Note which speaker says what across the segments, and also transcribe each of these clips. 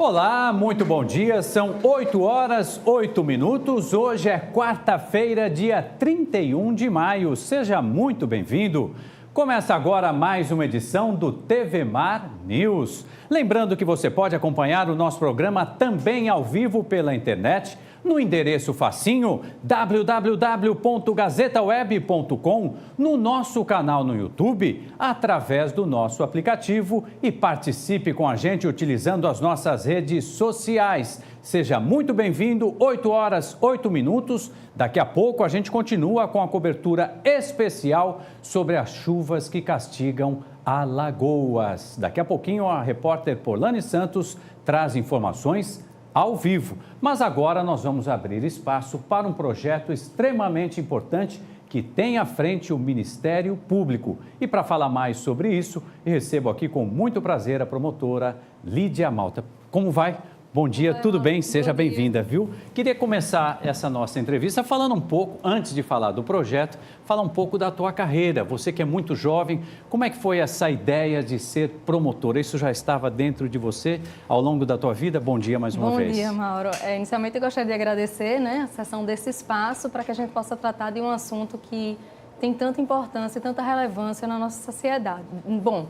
Speaker 1: Olá, muito bom dia. São 8 horas, 8 minutos. Hoje é quarta-feira, dia 31 de maio. Seja muito bem-vindo. Começa agora mais uma edição do TV Mar News. Lembrando que você pode acompanhar o nosso programa também ao vivo pela internet, no endereço facinho www.gazetaweb.com, no nosso canal no YouTube, através do nosso aplicativo e participe com a gente utilizando as nossas redes sociais. Seja muito bem-vindo, 8 horas, 8 minutos. Daqui a pouco a gente continua com a cobertura especial sobre as chuvas que castigam Alagoas. Daqui a pouquinho a repórter Polane Santos traz informações ao vivo. Mas agora nós vamos abrir espaço para um projeto extremamente importante que tem à frente o Ministério Público. E para falar mais sobre isso, eu recebo aqui com muito prazer a promotora Lídia Malta. Como vai? Bom dia, tudo bem? Seja bem-vinda, viu? Queria começar essa nossa entrevista falando um pouco, antes de falar do projeto, falar um pouco da tua carreira. Você que é muito jovem, como é que foi essa ideia de ser promotora? Isso já estava dentro de você ao longo da tua vida? Bom dia mais uma vez.
Speaker 2: Bom dia, Mauro. Inicialmente eu gostaria de agradecer, a cessão desse espaço para que a gente possa tratar de um assunto que tem tanta importância e tanta relevância na nossa sociedade. Bom,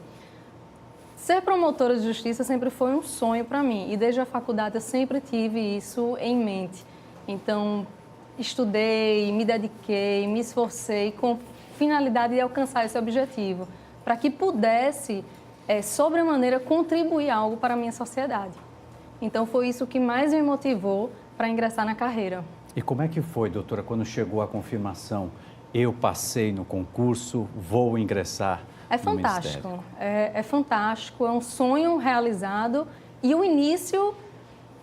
Speaker 2: ser promotora de justiça sempre foi um sonho para mim e desde a faculdade eu sempre tive isso em mente. Então, estudei, me dediquei, me esforcei com finalidade de alcançar esse objetivo, para que pudesse, sobremaneira, contribuir algo para a minha sociedade. Então, foi isso que mais me motivou para ingressar na carreira.
Speaker 1: E como é que foi, doutora, quando chegou a confirmação? Eu passei no concurso, vou ingressar.
Speaker 2: É fantástico, é fantástico, é um sonho realizado e o início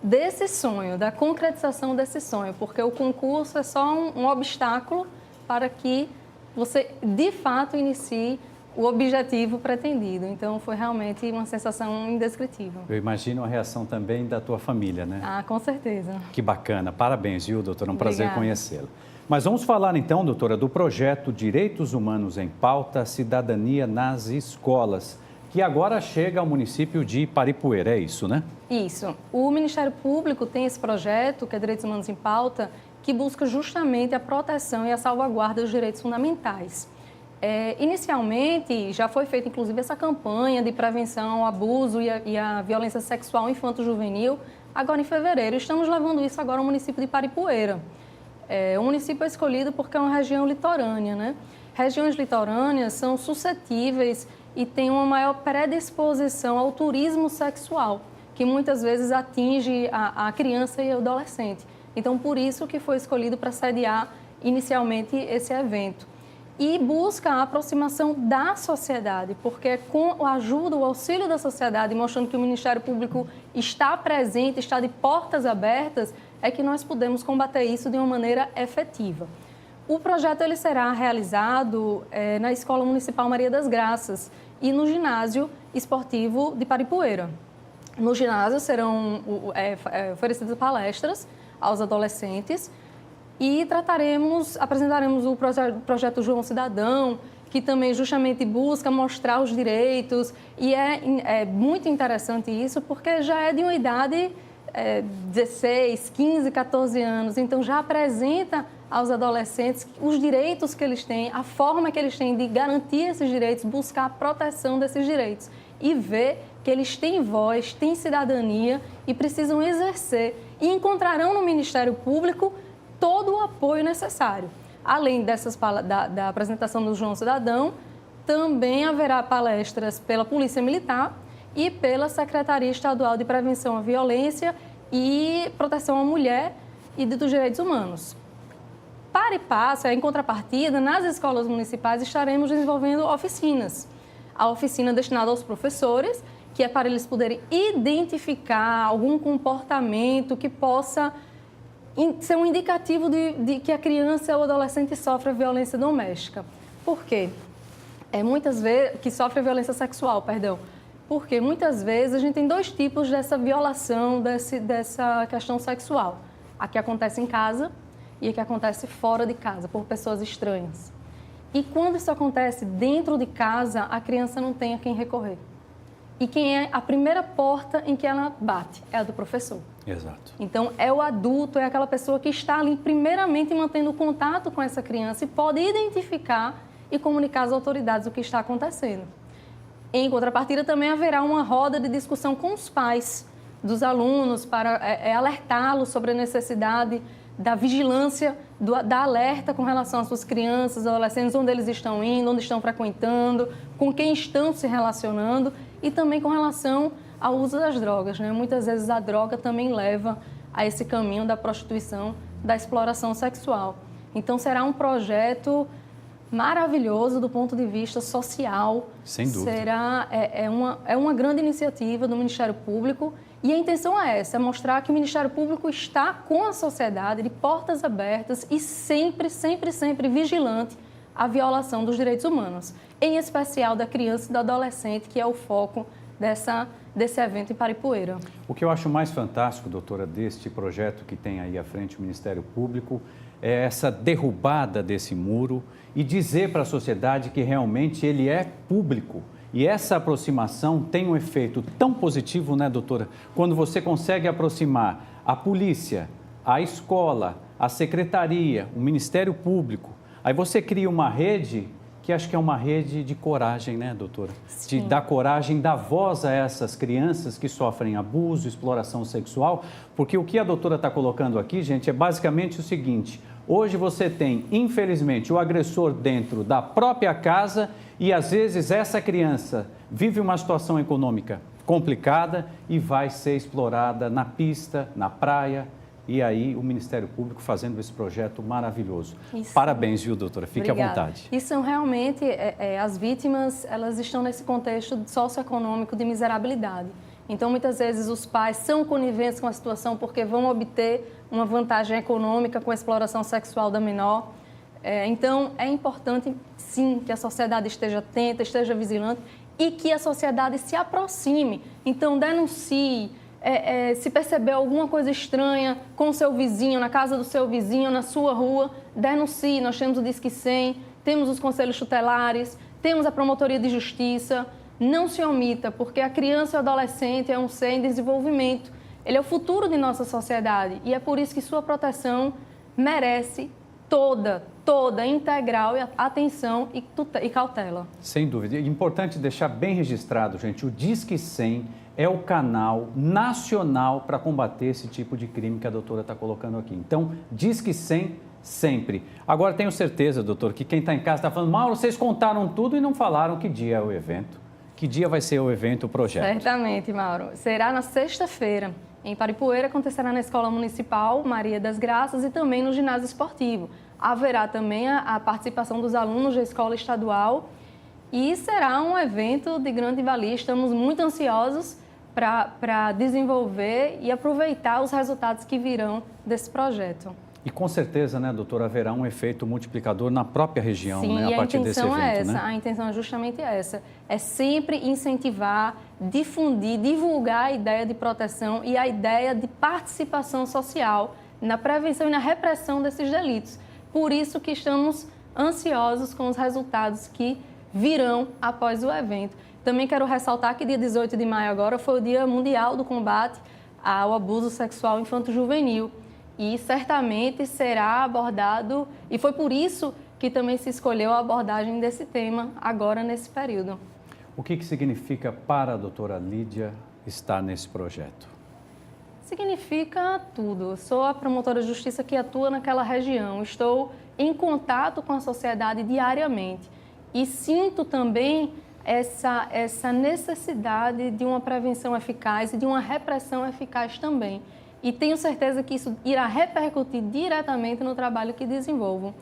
Speaker 2: desse sonho, da concretização desse sonho, porque o concurso é só um obstáculo para que você, de fato, inicie o objetivo pretendido. Então, foi realmente uma sensação indescritível.
Speaker 1: Eu imagino a reação também da tua família, né?
Speaker 2: Ah, com certeza.
Speaker 1: Que bacana. Parabéns, viu, doutora? É um
Speaker 2: Obrigada.
Speaker 1: prazer conhecê-la. Mas vamos falar então, doutora, do projeto Direitos Humanos em Pauta, Cidadania nas Escolas, que agora chega ao município de Paripueira, é isso, né?
Speaker 2: Isso. O Ministério Público tem esse projeto, que é Direitos Humanos em Pauta, que busca justamente a proteção e a salvaguarda dos direitos fundamentais. Inicialmente, já foi feita, inclusive, essa campanha de prevenção ao abuso e à violência sexual infanto-juvenil, agora em fevereiro. Estamos levando isso agora ao município de Paripueira. O município é escolhido porque é uma região litorânea, né? Regiões litorâneas são suscetíveis e têm uma maior predisposição ao turismo sexual, que muitas vezes atinge a criança e o adolescente. Então, por isso que foi escolhido para sediar inicialmente esse evento. E busca a aproximação da sociedade, porque com a ajuda, o auxílio da sociedade, mostrando que o Ministério Público está presente, está de portas abertas, é que nós podemos combater isso de uma maneira efetiva. O projeto ele será realizado na Escola Municipal Maria das Graças e no ginásio esportivo de Paripueira. No ginásio serão oferecidas palestras aos adolescentes e apresentaremos o projeto João Cidadão, que também justamente busca mostrar os direitos e é muito interessante isso porque já é de uma idade 16, 15, 14 anos, então já apresenta aos adolescentes os direitos que eles têm, a forma que eles têm de garantir esses direitos, buscar a proteção desses direitos e ver que eles têm voz, têm cidadania e precisam exercer e encontrarão no Ministério Público todo o apoio necessário. Além da apresentação do João Cidadão, também haverá palestras pela Polícia Militar e pela Secretaria Estadual de Prevenção à Violência e Proteção à Mulher e dos Direitos Humanos. Para e passo, em contrapartida, nas escolas municipais estaremos desenvolvendo oficinas. A oficina destinada aos professores, que é para eles poderem identificar algum comportamento que possa ser um indicativo de que a criança ou adolescente sofre violência doméstica. Por quê? Muitas vezes, que sofre violência sexual, perdão. Porque muitas vezes a gente tem dois tipos dessa violação, dessa questão sexual. A que acontece em casa e a que acontece fora de casa, por pessoas estranhas. E quando isso acontece dentro de casa, a criança não tem a quem recorrer. e quem é a primeira porta em que ela bate? É a do professor.
Speaker 1: Exato.
Speaker 2: Então, é o adulto, é aquela pessoa que está ali primeiramente mantendo contato com essa criança e pode identificar e comunicar às autoridades o que está acontecendo. Em contrapartida, também haverá uma roda de discussão com os pais dos alunos para alertá-los sobre a necessidade da vigilância, da alerta com relação às suas crianças, adolescentes, onde eles estão indo, onde estão frequentando, com quem estão se relacionando e também com relação ao uso das drogas, né? Muitas vezes a droga também leva a esse caminho da prostituição, da exploração sexual. Então, será um projeto maravilhoso do ponto de vista social.
Speaker 1: Sem dúvida.
Speaker 2: É uma grande iniciativa do Ministério Público e a intenção é essa, é mostrar que o Ministério Público está com a sociedade de portas abertas e sempre, sempre, sempre vigilante à violação dos direitos humanos, em especial da criança e do adolescente, que é o foco desse evento em Paripueira.
Speaker 1: O que eu acho mais fantástico, doutora, deste projeto que tem aí à frente o Ministério Público é essa derrubada desse muro e dizer para a sociedade que realmente ele é público. E essa aproximação tem um efeito tão positivo, né, doutora? Quando você consegue aproximar a polícia, a escola, a secretaria, o Ministério Público, aí você cria uma rede que acho que é uma rede de coragem, né, doutora?
Speaker 2: Sim.
Speaker 1: De dar coragem, dar voz a essas crianças que sofrem abuso, exploração sexual, porque o que a doutora está colocando aqui, gente, é basicamente o seguinte: hoje você tem, infelizmente, o agressor dentro da própria casa e, às vezes, essa criança vive uma situação econômica complicada e vai ser explorada na pista, na praia. E aí o Ministério Público fazendo esse projeto maravilhoso. Isso. Parabéns, viu, doutora? Fique
Speaker 2: Obrigada.
Speaker 1: à vontade.
Speaker 2: E são realmente, as vítimas, elas estão nesse contexto socioeconômico de miserabilidade. Então, muitas vezes, os pais são coniventes com a situação porque vão obter uma vantagem econômica com a exploração sexual da menor. Então, é importante, sim, que a sociedade esteja atenta, esteja vigilante e que a sociedade se aproxime. Então, denuncie. Se perceber alguma coisa estranha com o seu vizinho, na casa do seu vizinho, na sua rua, denuncie. Nós temos o Disque 100, temos os conselhos tutelares, temos a promotoria de justiça. Não se omita, porque a criança e o adolescente é um ser em desenvolvimento. Ele é o futuro de nossa sociedade e é por isso que sua proteção merece toda integral atenção e cautela.
Speaker 1: Sem dúvida. É importante deixar bem registrado, gente, o Disque 100 é o canal nacional para combater esse tipo de crime que a doutora está colocando aqui. Então, Disque 100 sempre. Agora, tenho certeza, doutor, que quem está em casa está falando: Mauro, vocês contaram tudo e não falaram que dia é o evento. Que dia vai ser o evento, o projeto?
Speaker 2: Certamente, Mauro. Será na sexta-feira. Em Paripueira, acontecerá na Escola Municipal Maria das Graças e também no ginásio esportivo. Haverá também a participação dos alunos da escola estadual e será um evento de grande valia. Estamos muito ansiosos para desenvolver e aproveitar os resultados que virão desse projeto.
Speaker 1: E com certeza, né, doutora, haverá um efeito multiplicador na própria região,
Speaker 2: Sim,
Speaker 1: né, a partir desse evento,
Speaker 2: é essa,
Speaker 1: né?
Speaker 2: A intenção é justamente essa. É sempre incentivar, difundir, divulgar a ideia de proteção e a ideia de participação social na prevenção e na repressão desses delitos. Por isso que estamos ansiosos com os resultados que virão após o evento. Também quero ressaltar que dia 18 de maio agora foi o Dia Mundial do Combate ao Abuso Sexual Infanto-Juvenil e certamente será abordado, e foi por isso que também se escolheu a abordagem desse tema agora nesse período.
Speaker 1: O que significa para a doutora Lídia estar nesse projeto?
Speaker 2: Significa tudo. Sou a promotora de justiça que atua naquela região. Estou em contato com a sociedade diariamente e sinto também essa necessidade de uma prevenção eficaz e de uma repressão eficaz também. E tenho certeza que isso irá repercutir diretamente no trabalho que desenvolvo.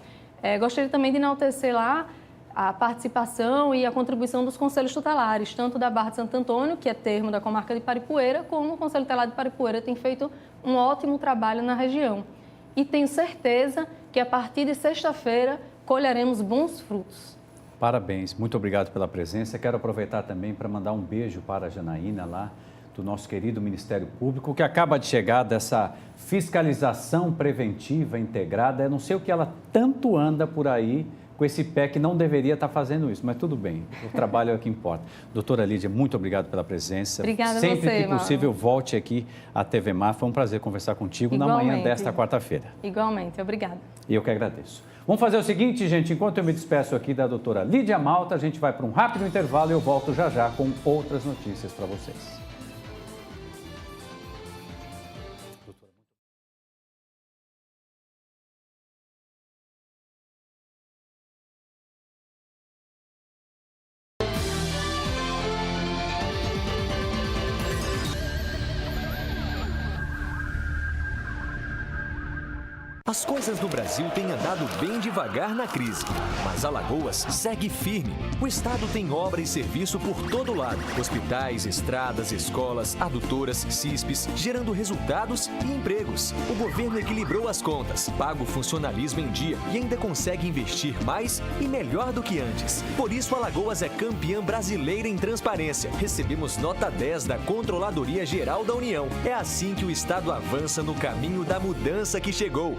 Speaker 2: Gostaria também de enaltecer lá a participação e a contribuição dos conselhos tutelares, tanto da Barra de Santo Antônio, que é termo da comarca de Paripueira, como o Conselho Tutelar de Paripueira tem feito um ótimo trabalho na região. E tenho certeza que a partir de sexta-feira colheremos bons frutos.
Speaker 1: Parabéns, muito obrigado pela presença. Quero aproveitar também para mandar um beijo para a Janaína lá, do nosso querido Ministério Público, que acaba de chegar dessa fiscalização preventiva integrada. Eu não sei o que ela tanto anda por aí com esse pé que não deveria estar fazendo isso, mas tudo bem, o trabalho é o que importa. Doutora Lídia, muito obrigado pela presença.
Speaker 2: Obrigada a
Speaker 1: Sempre
Speaker 2: você,
Speaker 1: que possível, volte aqui à TV Mar. Foi um prazer conversar contigo
Speaker 2: Igualmente.
Speaker 1: na manhã desta quarta-feira.
Speaker 2: Igualmente, obrigada.
Speaker 1: E eu que agradeço. Vamos fazer o seguinte, gente, enquanto eu me despeço aqui da doutora Lídia Malta, a gente vai para um rápido intervalo e eu volto já já com outras notícias para vocês.
Speaker 3: As coisas no Brasil têm andado bem devagar na crise, mas Alagoas segue firme. O estado tem obra e serviço por todo lado. Hospitais, estradas, escolas, adutoras, CISPs, gerando resultados e empregos. O governo equilibrou as contas, paga o funcionalismo em dia e ainda consegue investir mais e melhor do que antes. Por isso, Alagoas é campeã brasileira em transparência. Recebemos nota 10 da Controladoria Geral da União. É assim que o estado avança no caminho da mudança que chegou.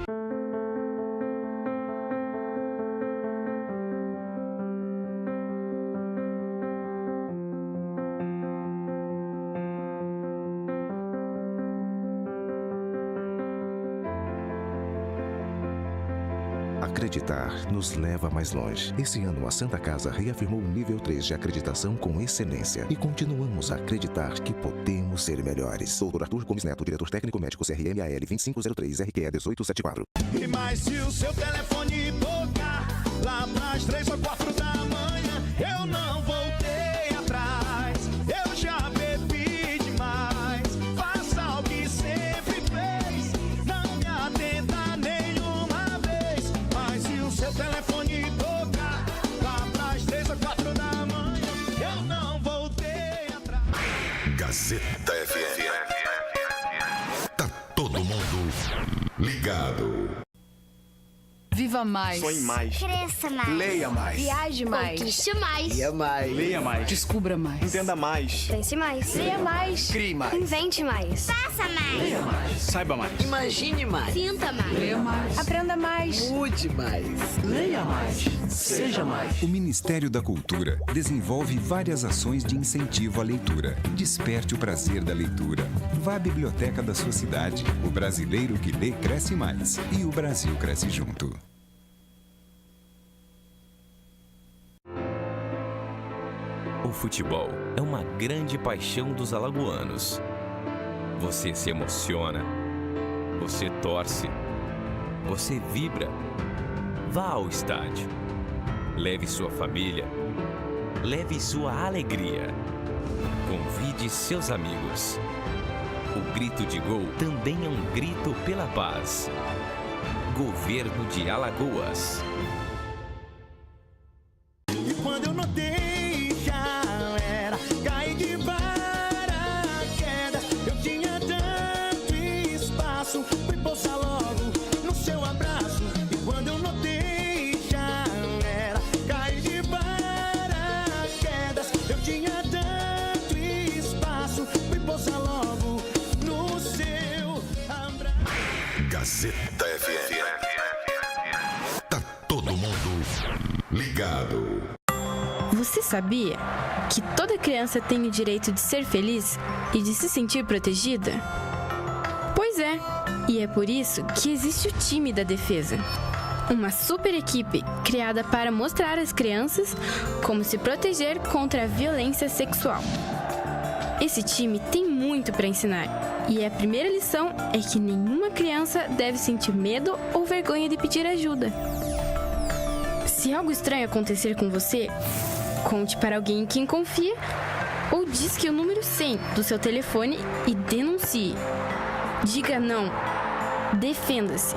Speaker 4: Acreditar nos leva mais longe. Esse ano, a Santa Casa reafirmou o nível 3 de acreditação com excelência. E continuamos a acreditar que podemos ser melhores. Dr. Arthur Gomes Neto, diretor técnico médico CRMAL 2503 RQE 1874.
Speaker 5: E mais se o seu telefone tocar lá pras 3 ou 4 da manhã, eu não voltei atrás, eu já bebi demais. Faça o que sempre fez, não me atenda nenhuma vez. Mas se o seu telefone tocar lá pras 3 ou 4 da manhã, eu não voltei atrás.
Speaker 6: Gazeta FM. Tá todo mundo ligado.
Speaker 7: Viva mais.
Speaker 8: Sonhe mais.
Speaker 9: Cresça mais.
Speaker 8: Leia mais.
Speaker 7: Viaje mais.
Speaker 9: Conquiste mais.
Speaker 8: Leia mais. Leia mais.
Speaker 7: Descubra mais.
Speaker 8: Entenda mais.
Speaker 9: Pense mais.
Speaker 7: Leia mais.
Speaker 8: Crie mais.
Speaker 9: Invente mais. Faça mais.
Speaker 8: Leia mais. Saiba mais.
Speaker 7: Imagine mais.
Speaker 9: Sinta mais.
Speaker 7: Leia mais. Aprenda mais.
Speaker 8: Mude mais. Leia mais. Seja mais.
Speaker 10: O Ministério da Cultura desenvolve várias ações de incentivo à leitura. Desperte o prazer da leitura. Vá à biblioteca da sua cidade. O brasileiro que lê cresce mais. E o Brasil cresce junto.
Speaker 11: O futebol é uma grande paixão dos alagoanos. Você se emociona, você torce, você vibra. Vá ao estádio. Leve sua família, leve sua alegria. Convide seus amigos. O grito de gol também é um grito pela paz. Governo de Alagoas.
Speaker 5: E quando eu notei, já era, caí de paraquedas. Eu tinha tanto espaço, fui pousar logo no seu abraço. E quando eu notei, já era, caí de paraquedas. Eu tinha tanto espaço, fui pousar logo no seu abraço.
Speaker 6: Gazeta FM. Tá todo mundo ligado.
Speaker 12: Você sabia que toda criança tem o direito de ser feliz e de se sentir protegida? Pois é, e é por isso que existe o time da defesa. Uma super equipe criada para mostrar às crianças como se proteger contra a violência sexual. Esse time tem muito para ensinar, e a primeira lição é que nenhuma criança deve sentir medo ou vergonha de pedir ajuda. Se algo estranho acontecer com você, conte para alguém em quem confia ou disque o número 100 do seu telefone e denuncie. Diga não. Defenda-se.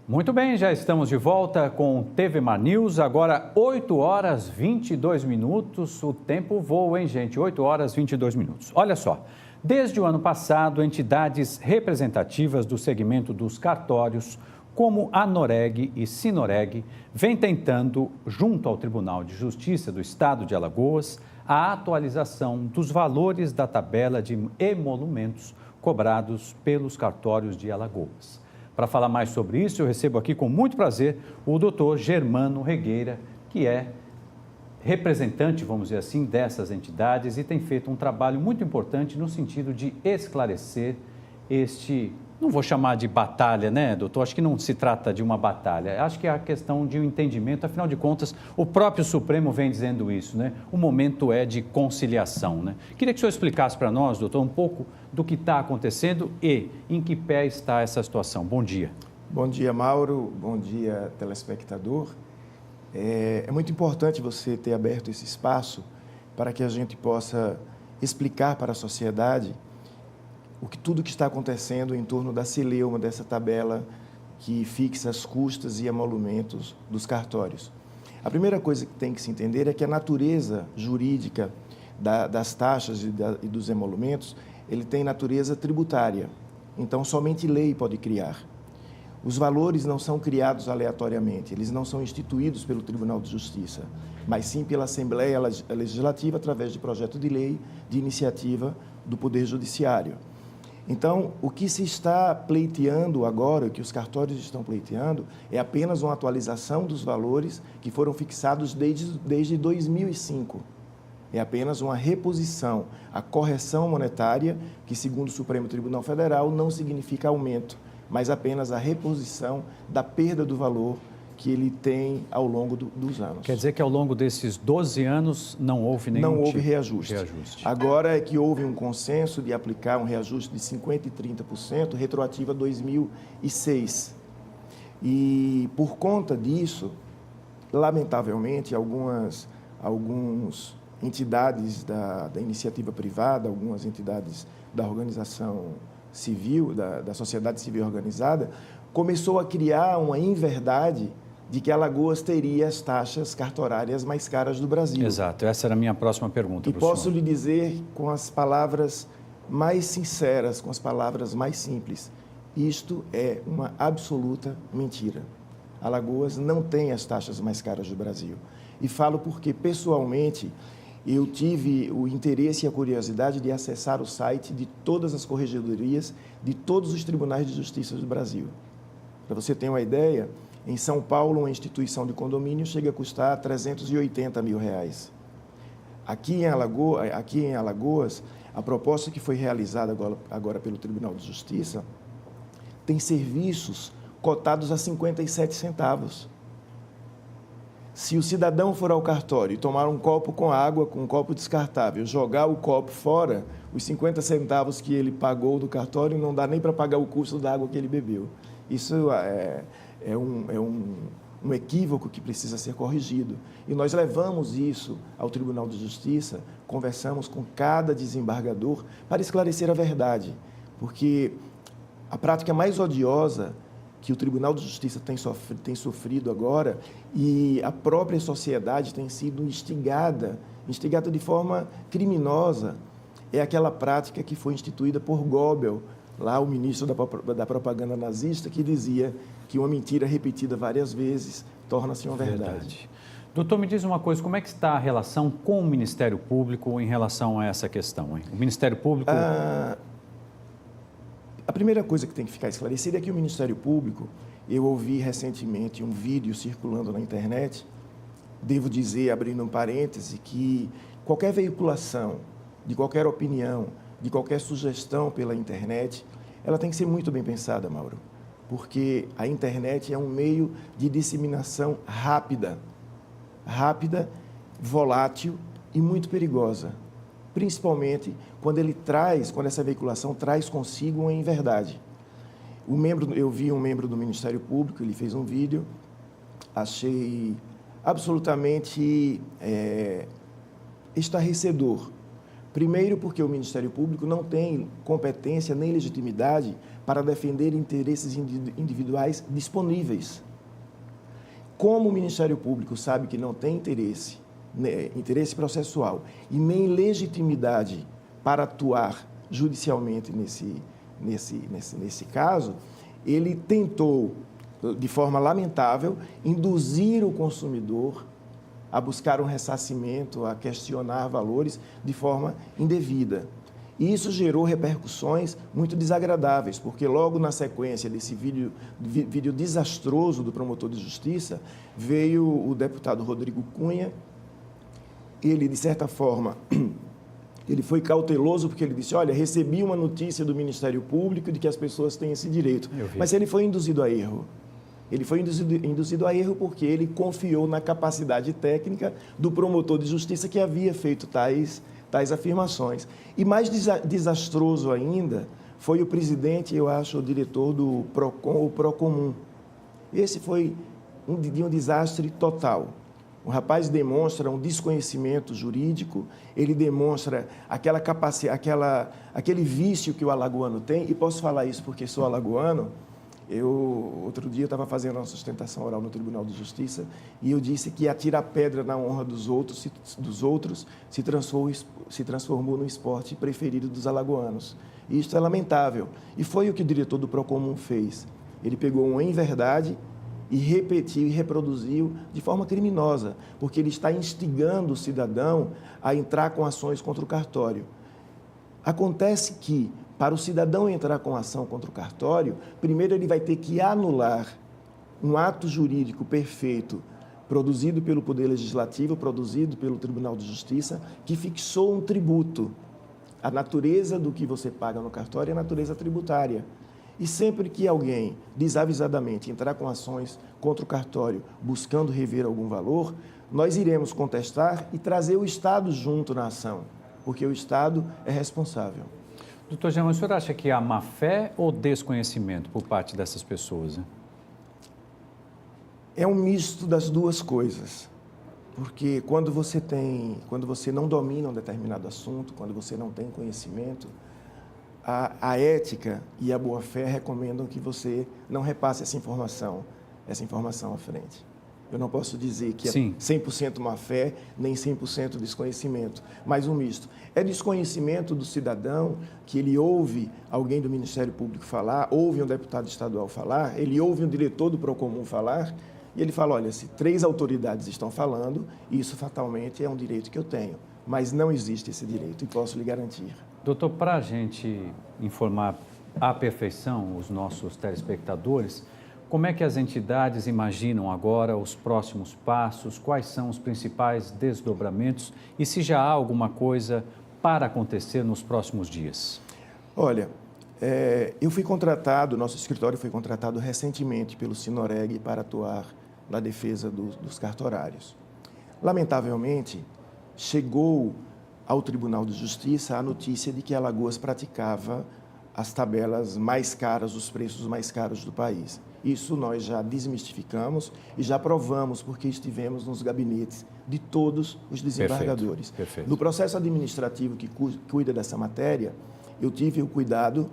Speaker 1: Muito bem, já estamos de volta com o TV Mar News, agora 8 horas 22 minutos, o tempo voa, hein, gente? 8 horas 22 minutos. Olha só, desde o ano passado, entidades representativas do segmento dos cartórios como a Noreg e Sinoreg vêm tentando, junto ao Tribunal de Justiça do Estado de Alagoas, a atualização dos valores da tabela de emolumentos cobrados pelos cartórios de Alagoas. Para falar mais sobre isso, eu recebo aqui com muito prazer o doutor Germano Regueira, que é representante, vamos dizer assim, dessas entidades e tem feito um trabalho muito importante no sentido de esclarecer este, não vou chamar de batalha, né, doutor? Acho que não se trata de uma batalha, acho que é a questão de um entendimento, afinal de contas, o próprio Supremo vem dizendo isso, né? O momento é de conciliação, né? Queria que o senhor explicasse para nós, doutor, um pouco do que está acontecendo e em que pé está essa situação. Bom dia.
Speaker 13: Bom dia, Mauro. Bom dia, telespectador. É muito importante você ter aberto esse espaço para que a gente possa explicar para a sociedade tudo o que está acontecendo em torno da celeuma, dessa tabela que fixa as custas e emolumentos dos cartórios. A primeira coisa que tem que se entender é que a natureza jurídica das taxas e dos emolumentos, ele tem natureza tributária. Então, somente lei pode criar. Os valores não são criados aleatoriamente, eles não são instituídos pelo Tribunal de Justiça, mas sim pela Assembleia Legislativa através de projeto de lei de iniciativa do Poder Judiciário. Então, o que se está pleiteando agora, o que os cartórios estão pleiteando, é apenas uma atualização dos valores que foram fixados desde 2005. É apenas uma reposição. A correção monetária, que segundo o Supremo Tribunal Federal, não significa aumento, mas apenas a reposição da perda do valor que ele tem ao longo dos anos.
Speaker 1: Quer dizer que ao longo desses 12 anos não houve nenhum
Speaker 13: Não houve
Speaker 1: tipo
Speaker 13: reajuste. Agora é que houve um consenso de aplicar um reajuste de 50% e 30% retroativo a 2006. E por conta disso, lamentavelmente, algumas entidades da iniciativa privada, algumas entidades da organização civil, da sociedade civil organizada, começou a criar uma inverdade de que Alagoas teria as taxas cartorárias mais caras do Brasil.
Speaker 1: Exato, essa era a minha próxima pergunta.
Speaker 13: E posso lhe dizer com as palavras mais sinceras, com as palavras mais simples, isto é uma absoluta mentira. Alagoas não tem as taxas mais caras do Brasil. E falo porque, pessoalmente, eu tive o interesse e a curiosidade de acessar o site de todas as corregedorias de todos os tribunais de justiça do Brasil. Para você ter uma ideia, em São Paulo, uma instituição de condomínio chega a custar R$380 mil. Aqui em Alagoas, a proposta que foi realizada agora pelo Tribunal de Justiça tem serviços cotados a 57 centavos. Se o cidadão for ao cartório e tomar um copo com água, com um copo descartável, jogar o copo fora, os 50 centavos que ele pagou do cartório não dá nem para pagar o custo da água que ele bebeu. Isso é um equívoco que precisa ser corrigido. E nós levamos isso ao Tribunal de Justiça, conversamos com cada desembargador para esclarecer a verdade, porque a prática mais odiosa que o Tribunal de Justiça tem sofrido agora e a própria sociedade tem sido instigada de forma criminosa, é aquela prática que foi instituída por Goebbels, lá o ministro da propaganda nazista, que dizia que uma mentira repetida várias vezes torna-se uma verdade.
Speaker 1: Doutor, me diz uma coisa, como é que está a relação com o Ministério Público em relação a essa questão, hein? O Ministério Público...
Speaker 13: A primeira coisa que tem que ficar esclarecida é que o Ministério Público, eu ouvi recentemente um vídeo circulando na internet, devo dizer, abrindo um parêntese, que qualquer veiculação de qualquer opinião, de qualquer sugestão pela internet, ela tem que ser muito bem pensada, Mauro, porque a internet é um meio de disseminação rápida, volátil e muito perigosa, principalmente quando essa veiculação traz consigo uma inverdade. Eu vi um membro do Ministério Público, ele fez um vídeo, achei absolutamente estarrecedor. Primeiro, porque o Ministério Público não tem competência nem legitimidade para defender interesses individuais disponíveis. Como o Ministério Público sabe que não tem interesse processual e nem legitimidade para atuar judicialmente nesse caso, ele tentou de forma lamentável, induzir o consumidor a buscar um ressarcimento, a questionar valores de forma indevida. E isso gerou repercussões muito desagradáveis, porque logo na sequência desse vídeo desastroso do promotor de justiça, veio o deputado Rodrigo Cunha. Ele, de certa forma, ele foi cauteloso porque ele disse, olha, recebi uma notícia do Ministério Público de que as pessoas têm esse direito. Mas ele foi induzido a erro. Ele foi induzido a erro porque ele confiou na capacidade técnica do promotor de justiça que havia feito tais afirmações. E mais desastroso ainda foi o presidente, eu acho, o diretor do PROCON ou PROCOMUN. Esse foi um desastre total. O rapaz demonstra um desconhecimento jurídico, ele demonstra aquele vício que o alagoano tem, e posso falar isso porque sou alagoano. Outro dia, estava fazendo uma sustentação oral no Tribunal de Justiça e eu disse que atirar pedra na honra dos outros se transformou no esporte preferido dos alagoanos. E isso é lamentável. E foi o que o diretor do PROCOMUN fez. Ele pegou uma inverdade e repetiu e reproduziu de forma criminosa, porque ele está instigando o cidadão a entrar com ações contra o cartório. Acontece que, para o cidadão entrar com ação contra o cartório, primeiro ele vai ter que anular um ato jurídico perfeito, produzido pelo Poder Legislativo, produzido pelo Tribunal de Justiça, que fixou um tributo. A natureza do que você paga no cartório é a natureza tributária. E sempre que alguém, desavisadamente, entrar com ações contra o cartório, buscando rever algum valor, nós iremos contestar e trazer o Estado junto na ação, porque o Estado é responsável.
Speaker 1: Doutor Jean, o senhor acha que há má-fé ou desconhecimento por parte dessas pessoas? Hein?
Speaker 13: É um misto das duas coisas, porque quando você não domina um determinado assunto, quando você não tem conhecimento, a ética e a boa-fé recomendam que você não repasse essa informação à frente. Eu não posso dizer que é 100% má-fé, nem 100% desconhecimento, mas um misto. É desconhecimento do cidadão que ele ouve alguém do Ministério Público falar, ouve um deputado estadual falar, ele ouve um diretor do PROCOMUN falar, e ele fala, olha, se 3 autoridades estão falando, isso fatalmente é um direito que eu tenho, mas não existe esse direito e posso lhe garantir.
Speaker 1: Doutor, para a gente informar à perfeição os nossos telespectadores, como é que as entidades imaginam agora os próximos passos, quais são os principais desdobramentos e se já há alguma coisa para acontecer nos próximos dias?
Speaker 13: Olha, eu fui contratado, nosso escritório foi contratado recentemente pelo Sinoreg para atuar na defesa dos cartorários. Lamentavelmente, chegou ao Tribunal de Justiça a notícia de que Alagoas praticava as tabelas mais caras, os preços mais caros do país. Isso nós já desmistificamos e já provamos porque estivemos nos gabinetes de todos os desembargadores.
Speaker 1: Perfeito.
Speaker 13: No processo administrativo que cuida dessa matéria, eu tive o cuidado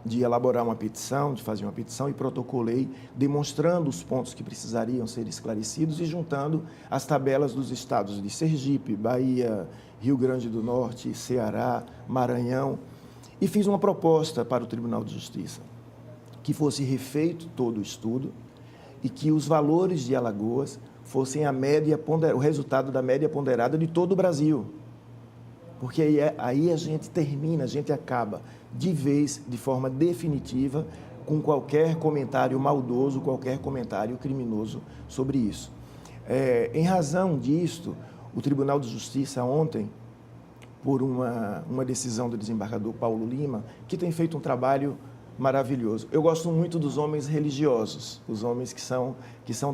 Speaker 13: de elaborar uma petição, de fazer uma petição e protocolei, demonstrando os pontos que precisariam ser esclarecidos e juntando as tabelas dos estados de Sergipe, Bahia, Rio Grande do Norte, Ceará, Maranhão, e fiz uma proposta para o Tribunal de Justiça, que fosse refeito todo o estudo e que os valores de Alagoas fossem o resultado da média ponderada de todo o Brasil. Porque aí a gente termina, a gente acaba de vez, de forma definitiva, com qualquer comentário maldoso, qualquer comentário criminoso sobre isso. Em razão disto, o Tribunal de Justiça ontem, por uma decisão do desembargador Paulo Lima, que tem feito um trabalho maravilhoso. Eu gosto muito dos homens religiosos, os homens que são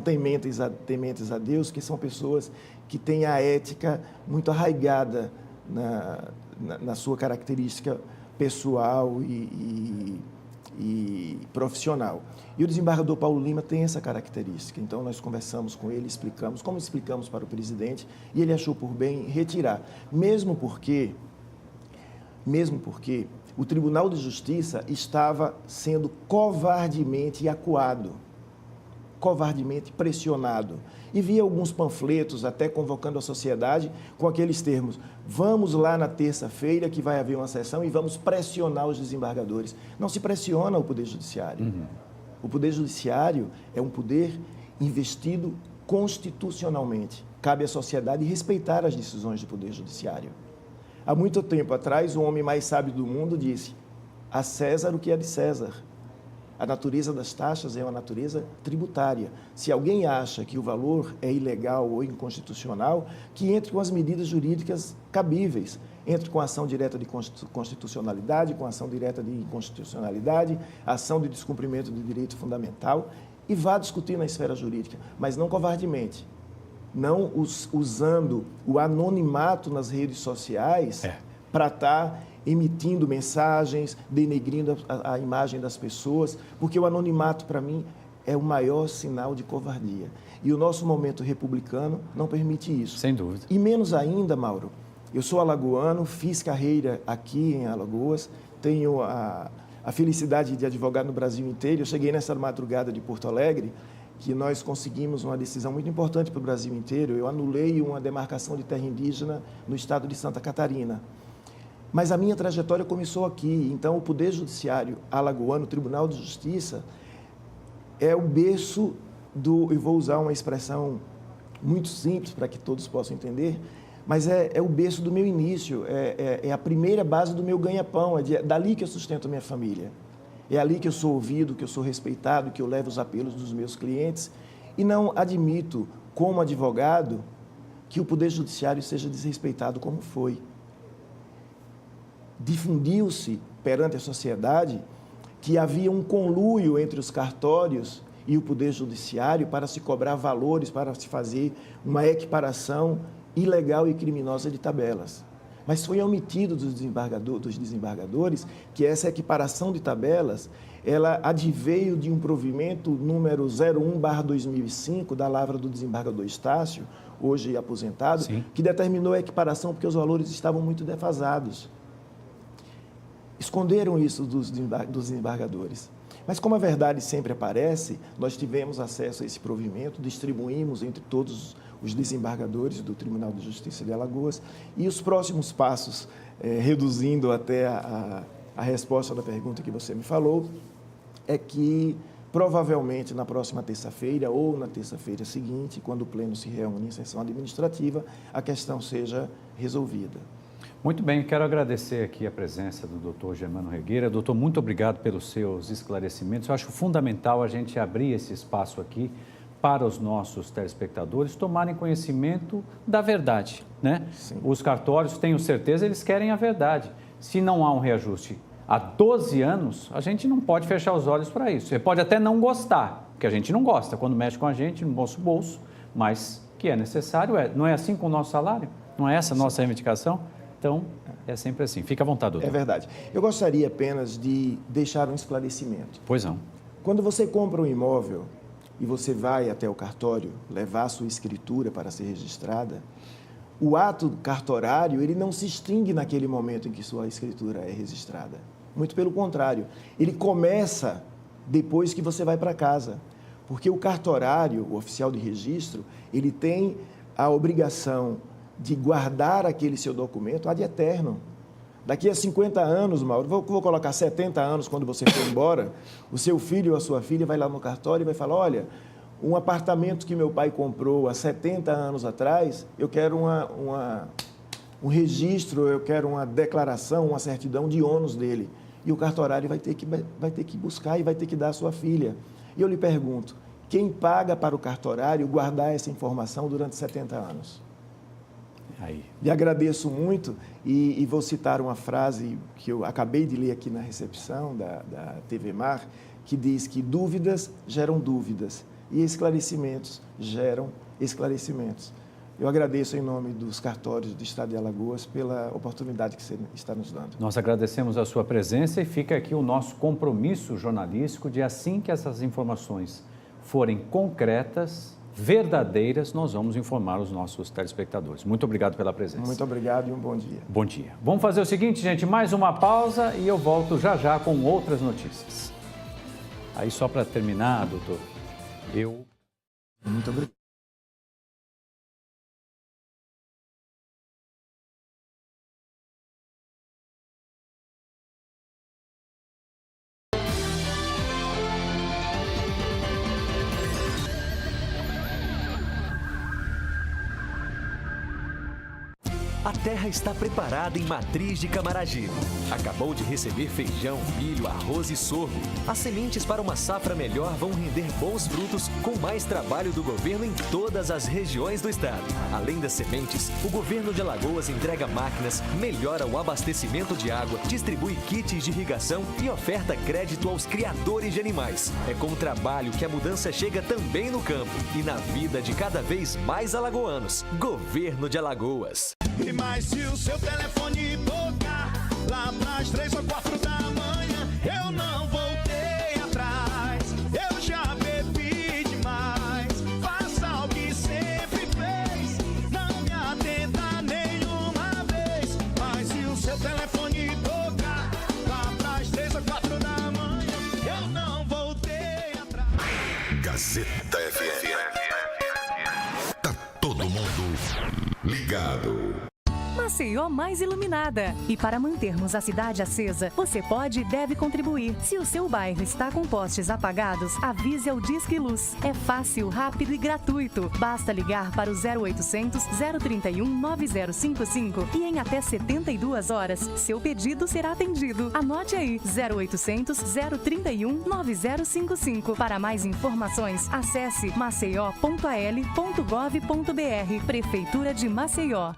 Speaker 13: tementes a Deus, que são pessoas que têm a ética muito arraigada na sua característica pessoal e profissional. E o desembargador Paulo Lima tem essa característica. Então, nós conversamos com ele, explicamos, como explicamos para o presidente, e ele achou por bem retirar. Mesmo porque o Tribunal de Justiça estava sendo covardemente acuado, covardemente pressionado. E via alguns panfletos até convocando a sociedade com aqueles termos: vamos lá na terça-feira que vai haver uma sessão e vamos pressionar os desembargadores. Não se pressiona o Poder Judiciário. O Poder Judiciário é um poder investido constitucionalmente. Cabe à sociedade respeitar as decisões do Poder Judiciário. Há muito tempo atrás, o homem mais sábio do mundo disse: a César o que é de César. A natureza das taxas é uma natureza tributária. Se alguém acha que o valor é ilegal ou inconstitucional, que entre com as medidas jurídicas cabíveis. Entre com a ação direta de constitucionalidade, com a ação direta de inconstitucionalidade, ação de descumprimento do direito fundamental e vá discutir na esfera jurídica, mas não covardemente. Não usando o anonimato nas redes sociais para estar emitindo mensagens, denegrindo a imagem das pessoas, porque o anonimato, para mim, é o maior sinal de covardia. E o nosso momento republicano não permite isso.
Speaker 1: Sem dúvida.
Speaker 13: E menos ainda, Mauro, eu sou alagoano, fiz carreira aqui em Alagoas, tenho a felicidade de advogar no Brasil inteiro. Eu cheguei nessa madrugada de Porto Alegre, que nós conseguimos uma decisão muito importante para o Brasil inteiro. Eu anulei uma demarcação de terra indígena no estado de Santa Catarina. Mas a minha trajetória começou aqui. Então, o Poder Judiciário alagoano, o Tribunal de Justiça, é o berço do... Eu vou usar uma expressão muito simples para que todos possam entender, mas é o berço do meu início, é a primeira base do meu ganha-pão, é dali que eu sustento a minha família. É ali que eu sou ouvido, que eu sou respeitado, que eu levo os apelos dos meus clientes. E não admito, como advogado, que o Poder Judiciário seja desrespeitado como foi. Difundiu-se perante a sociedade que havia um conluio entre os cartórios e o Poder Judiciário para se cobrar valores, para se fazer uma equiparação ilegal e criminosa de tabelas. Mas foi omitido dos desembargadores que essa equiparação de tabelas, ela adveio de um provimento número 01/2005 da Lavra do desembargador Estácio, hoje aposentado, sim, que determinou a equiparação porque os valores estavam muito defasados. Esconderam isso dos desembargadores. Mas como a verdade sempre aparece, nós tivemos acesso a esse provimento, distribuímos entre todos os desembargadores do Tribunal de Justiça de Alagoas e os próximos passos, reduzindo até a resposta da pergunta que você me falou, é que provavelmente na próxima terça-feira ou na terça-feira seguinte, quando o Pleno se reúne em sessão administrativa, a questão seja resolvida.
Speaker 1: Muito bem, quero agradecer aqui a presença do doutor Germano Regueira. Doutor, muito obrigado pelos seus esclarecimentos. Eu acho fundamental a gente abrir esse espaço aqui para os nossos telespectadores tomarem conhecimento da verdade, né? Sim. Os cartórios, tenho certeza, eles querem a verdade. Se não há um reajuste há 12 anos, a gente não pode fechar os olhos para isso. Você pode até não gostar, porque a gente não gosta quando mexe com a gente no nosso bolso, mas que é necessário, não é assim com o nosso salário? Não é essa a nossa reivindicação? Então, é sempre assim. Fica à vontade, doutor.
Speaker 13: É verdade. Eu gostaria apenas de deixar um esclarecimento.
Speaker 1: Pois não.
Speaker 13: Quando você compra um imóvel e você vai até o cartório levar a sua escritura para ser registrada, o ato cartorário, ele não se extingue naquele momento em que sua escritura é registrada. Muito pelo contrário, ele começa depois que você vai para casa. Porque o cartorário, o oficial de registro, ele tem a obrigação de guardar aquele seu documento ad eterno. Daqui a 50 anos, Mauro, vou colocar 70 anos quando você for embora, o seu filho ou a sua filha vai lá no cartório e vai falar, olha, um apartamento que meu pai comprou há 70 anos atrás, eu quero um registro, eu quero uma declaração, uma certidão de ônus dele. E o cartorário vai ter que buscar e vai ter que dar à sua filha. E eu lhe pergunto, quem paga para o cartorário guardar essa informação durante 70 anos?
Speaker 1: Aí.
Speaker 13: Lhe agradeço muito e vou citar uma frase que eu acabei de ler aqui na recepção da TV Mar, que diz que dúvidas geram dúvidas e esclarecimentos geram esclarecimentos. Eu agradeço em nome dos cartórios do Estado de Alagoas pela oportunidade que você está nos dando.
Speaker 1: Nós agradecemos a sua presença e fica aqui o nosso compromisso jornalístico de assim que essas informações forem concretas, verdadeiras, nós vamos informar os nossos telespectadores. Muito obrigado pela presença.
Speaker 13: Muito obrigado e um bom dia.
Speaker 1: Bom dia. Vamos fazer o seguinte, gente, mais uma pausa e eu volto já já com outras notícias. Aí só para terminar, doutor,
Speaker 13: Muito obrigado.
Speaker 3: A terra está preparada em Matriz de Camaragibe. Acabou de receber feijão, milho, arroz e sorgo. As sementes para uma safra melhor vão render bons frutos com mais trabalho do governo em todas as regiões do estado. Além das sementes, o governo de Alagoas entrega máquinas, melhora o abastecimento de água, distribui kits de irrigação e oferta crédito aos criadores de animais. É com o trabalho que a mudança chega também no campo e na vida de cada vez mais alagoanos. Governo de Alagoas.
Speaker 5: E mais se o seu telefone tocar lá pras 3 ou 4 da manhã, eu não voltei atrás, eu já bebi demais. Faça o que sempre fez, não me atenda nenhuma vez. Mas se o seu telefone tocar lá pras 3 ou 4 da manhã, eu não voltei atrás.
Speaker 6: Gazeta FM. Tá todo mundo ligado.
Speaker 14: Maceió mais iluminada. E para mantermos a cidade acesa, você pode e deve contribuir. Se o seu bairro está com postes apagados, avise ao Disque Luz. É fácil, rápido e gratuito. Basta ligar para o 0800 031 9055 e em até 72 horas, seu pedido será atendido. Anote aí, 0800 031 9055. Para mais informações, acesse maceió.al.gov.br. Prefeitura de Maceió.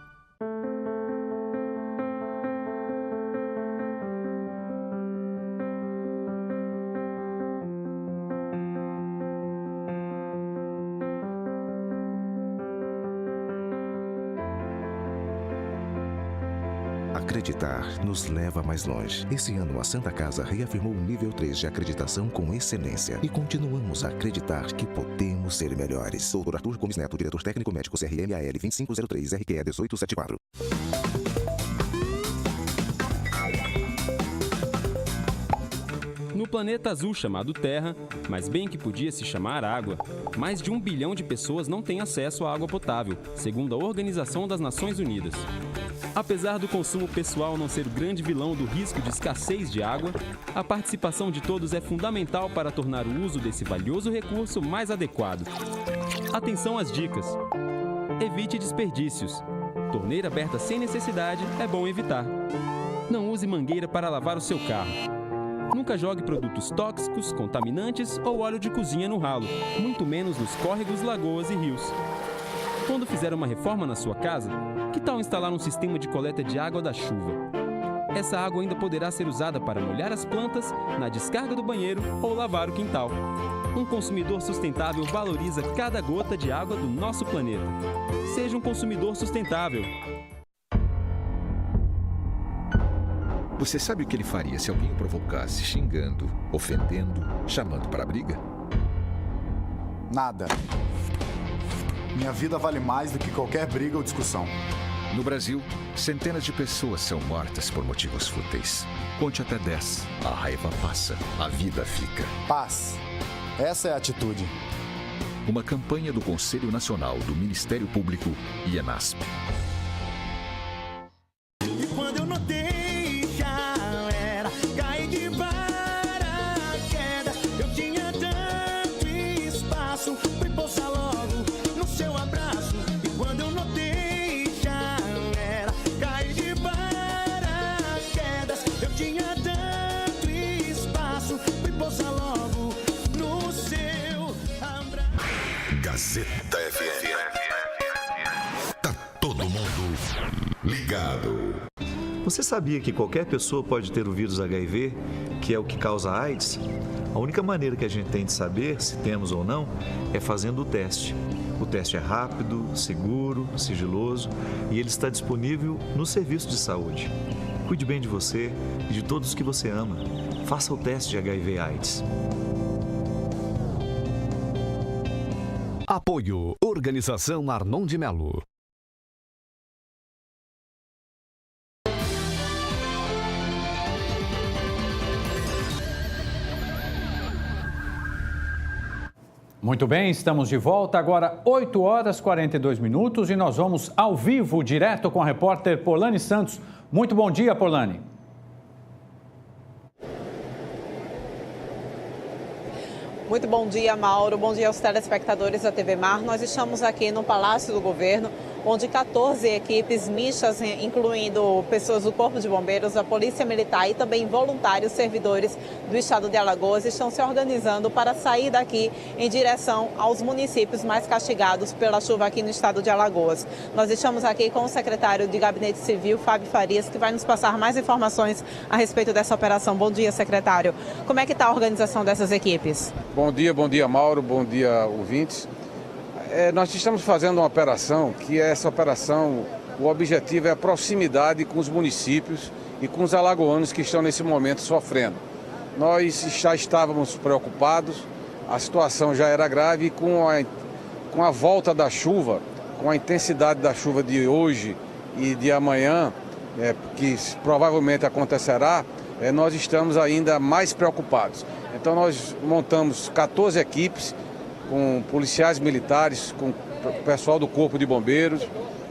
Speaker 4: Acreditar nos leva mais longe. Esse ano, a Santa Casa reafirmou o nível 3 de acreditação com excelência. E continuamos a acreditar que podemos ser melhores. Dr. Arthur Gomes Neto, diretor técnico médico CRMAL 2503 RQE 1874.
Speaker 15: No planeta azul chamado Terra, mas bem que podia se chamar água, mais de 1 bilhão de pessoas não têm acesso à água potável, segundo a Organização das Nações Unidas. Apesar do consumo pessoal não ser o grande vilão do risco de escassez de água, a participação de todos é fundamental para tornar o uso desse valioso recurso mais adequado. Atenção às dicas. Evite desperdícios. Torneira aberta sem necessidade é bom evitar. Não use mangueira para lavar o seu carro. Nunca jogue produtos tóxicos, contaminantes ou óleo de cozinha no ralo, muito menos nos córregos, lagoas e rios. Quando fizer uma reforma na sua casa, que tal instalar um sistema de coleta de água da chuva? Essa água ainda poderá ser usada para molhar as plantas, na descarga do banheiro ou lavar o quintal. Um consumidor sustentável valoriza cada gota de água do nosso planeta. Seja um consumidor sustentável.
Speaker 16: Você sabe o que ele faria se alguém o provocasse xingando, ofendendo, chamando para a briga?
Speaker 17: Nada. Minha vida vale mais do que qualquer briga ou discussão.
Speaker 16: No Brasil, centenas de pessoas são mortas por motivos fúteis. Conte até 10. A raiva passa, a vida fica.
Speaker 17: Paz. Essa é a atitude.
Speaker 16: Uma campanha do Conselho Nacional do Ministério Público e ENASP.
Speaker 5: E quando eu notei que a galera caí de paraquedas, eu tinha tanto espaço pra pousar logo no seu abraço. E quando eu notei que a galera caí de paraquedas, eu tinha tanto espaço pra pousar logo no seu abraço.
Speaker 6: Gazeta FM. Tá todo mundo ligado.
Speaker 18: Você sabia que qualquer pessoa pode ter o vírus HIV, que é o que causa AIDS? A única maneira que a gente tem de saber se temos ou não é fazendo o teste. O teste é rápido, seguro, sigiloso e ele está disponível no serviço de saúde. Cuide bem de você e de todos que você ama. Faça o teste de HIV/AIDS.
Speaker 19: Apoio Organização Arnon de Melo.
Speaker 1: Muito bem, estamos de volta. Agora 8 horas e 42 minutos e nós vamos ao vivo, direto com a repórter Polane Santos. Muito bom dia, Polane.
Speaker 20: Muito bom dia, Mauro. Bom dia aos telespectadores da TV Mar. Nós estamos aqui no Palácio do Governo, onde 14 equipes mistas, incluindo pessoas do Corpo de Bombeiros, da Polícia Militar e também voluntários servidores do estado de Alagoas, estão se organizando para sair daqui em direção aos municípios mais castigados pela chuva aqui no estado de Alagoas. Nós estamos aqui com o secretário de Gabinete Civil, Fábio Farias, que vai nos passar mais informações a respeito dessa operação. Bom dia, secretário. Como é que está a organização dessas equipes?
Speaker 21: Bom dia, Mauro, bom dia, ouvintes. Nós estamos fazendo uma operação essa operação, o objetivo é a proximidade com os municípios e com os alagoanos que estão nesse momento sofrendo. Nós já estávamos preocupados, a situação já era grave e com a volta da chuva, com a intensidade da chuva de hoje e de amanhã, que provavelmente acontecerá, nós estamos ainda mais preocupados. Então nós montamos 14 equipes com policiais militares, com pessoal do Corpo de Bombeiros,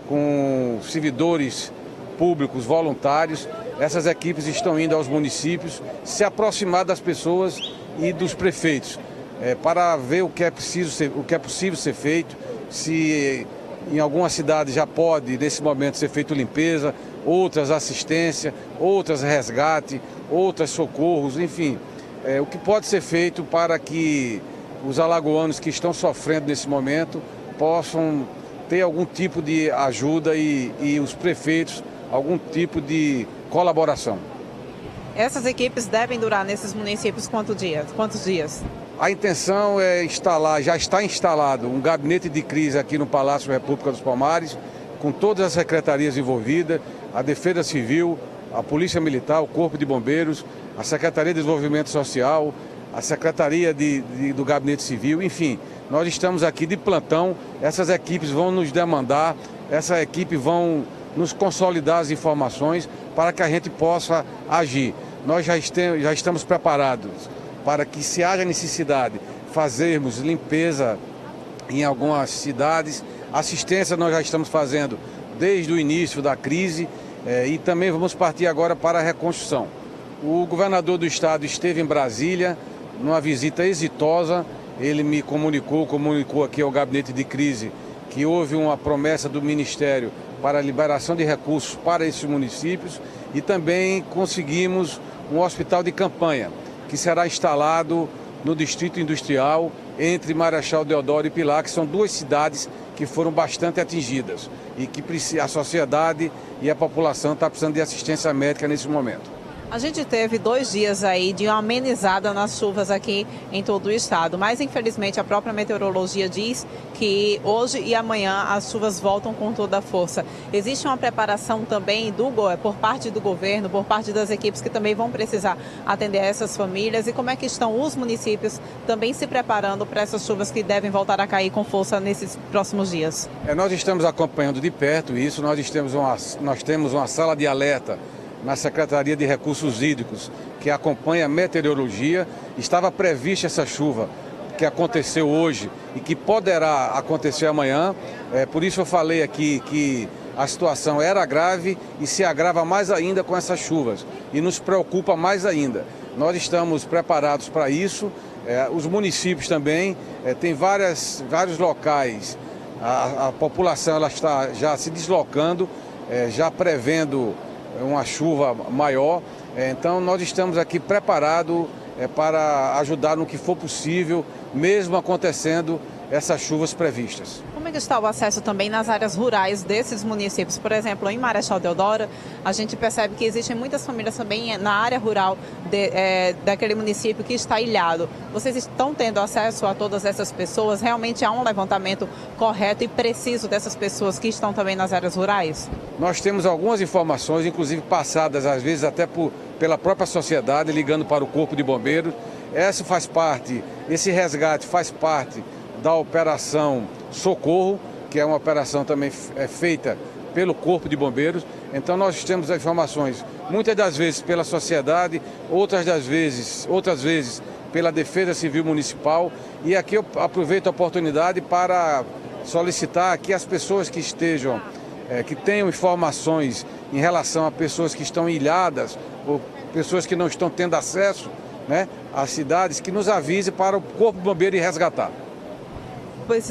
Speaker 21: com servidores públicos voluntários. Essas equipes estão indo aos municípios, se aproximar das pessoas e dos prefeitos, para ver o que é possível ser feito, se em alguma cidade já pode, nesse momento, ser feito limpeza, outras assistência, outras resgate, outras socorros, enfim. O que pode ser feito para que os alagoanos que estão sofrendo nesse momento possam ter algum tipo de ajuda e os prefeitos algum tipo de colaboração.
Speaker 20: Essas equipes devem durar nesses municípios quantos dias?
Speaker 21: A intenção é já está instalado um gabinete de crise aqui no Palácio da República dos Palmares, com todas as secretarias envolvidas, a Defesa Civil, a Polícia Militar, o Corpo de Bombeiros, a Secretaria de Desenvolvimento Social, a Secretaria do Gabinete Civil, enfim, nós estamos aqui de plantão, essas equipes vão nos demandar, essas equipes vão nos consolidar as informações para que a gente possa agir. Nós já estamos preparados para que, se haja necessidade, fazermos limpeza em algumas cidades, assistência nós já estamos fazendo desde o início da crise e também vamos partir agora para a reconstrução. O governador do estado esteve em Brasília, numa visita exitosa, ele me comunicou aqui ao gabinete de crise que houve uma promessa do Ministério para a liberação de recursos para esses municípios e também conseguimos um hospital de campanha que será instalado no Distrito Industrial entre Marechal Deodoro e Pilar, que são duas cidades que foram bastante atingidas e que a sociedade e a população está precisando de assistência médica nesse momento.
Speaker 20: A gente teve 2 dias aí de uma amenizada nas chuvas aqui em todo o estado, mas infelizmente a própria meteorologia diz que hoje e amanhã as chuvas voltam com toda a força. Existe uma preparação também por parte do governo, por parte das equipes que também vão precisar atender essas famílias, e como é que estão os municípios também se preparando para essas chuvas que devem voltar a cair com força nesses próximos dias?
Speaker 21: Nós estamos acompanhando de perto isso, nós temos uma sala de alerta na Secretaria de Recursos Hídricos, que acompanha a meteorologia. Estava prevista essa chuva que aconteceu hoje e que poderá acontecer amanhã. Por isso eu falei aqui que a situação era grave e se agrava mais ainda com essas chuvas e nos preocupa mais ainda. Nós estamos preparados para isso. Os municípios também, tem vários locais, a população ela está já se deslocando, já prevendo uma chuva maior, então nós estamos aqui preparados para ajudar no que for possível, mesmo acontecendo essas chuvas previstas.
Speaker 20: Como é que está o acesso também nas áreas rurais desses municípios? Por exemplo, em Marechal Deodoro, a gente percebe que existem muitas famílias também na área rural daquele município que está ilhado. Vocês estão tendo acesso a todas essas pessoas? Realmente há um levantamento correto e preciso dessas pessoas que estão também nas áreas rurais?
Speaker 21: Nós temos algumas informações, inclusive passadas às vezes até pela própria sociedade, ligando para o Corpo de Bombeiros. Esse resgate faz parte da Operação Socorro, que é uma operação também feita pelo Corpo de Bombeiros. Então nós temos informações, muitas das vezes pela sociedade, outras vezes pela Defesa Civil Municipal. E aqui eu aproveito a oportunidade para solicitar que as pessoas que tenham informações em relação a pessoas que estão ilhadas ou pessoas que não estão tendo acesso, às cidades que nos avise para o Corpo de Bombeiro ir resgatar.
Speaker 20: Pois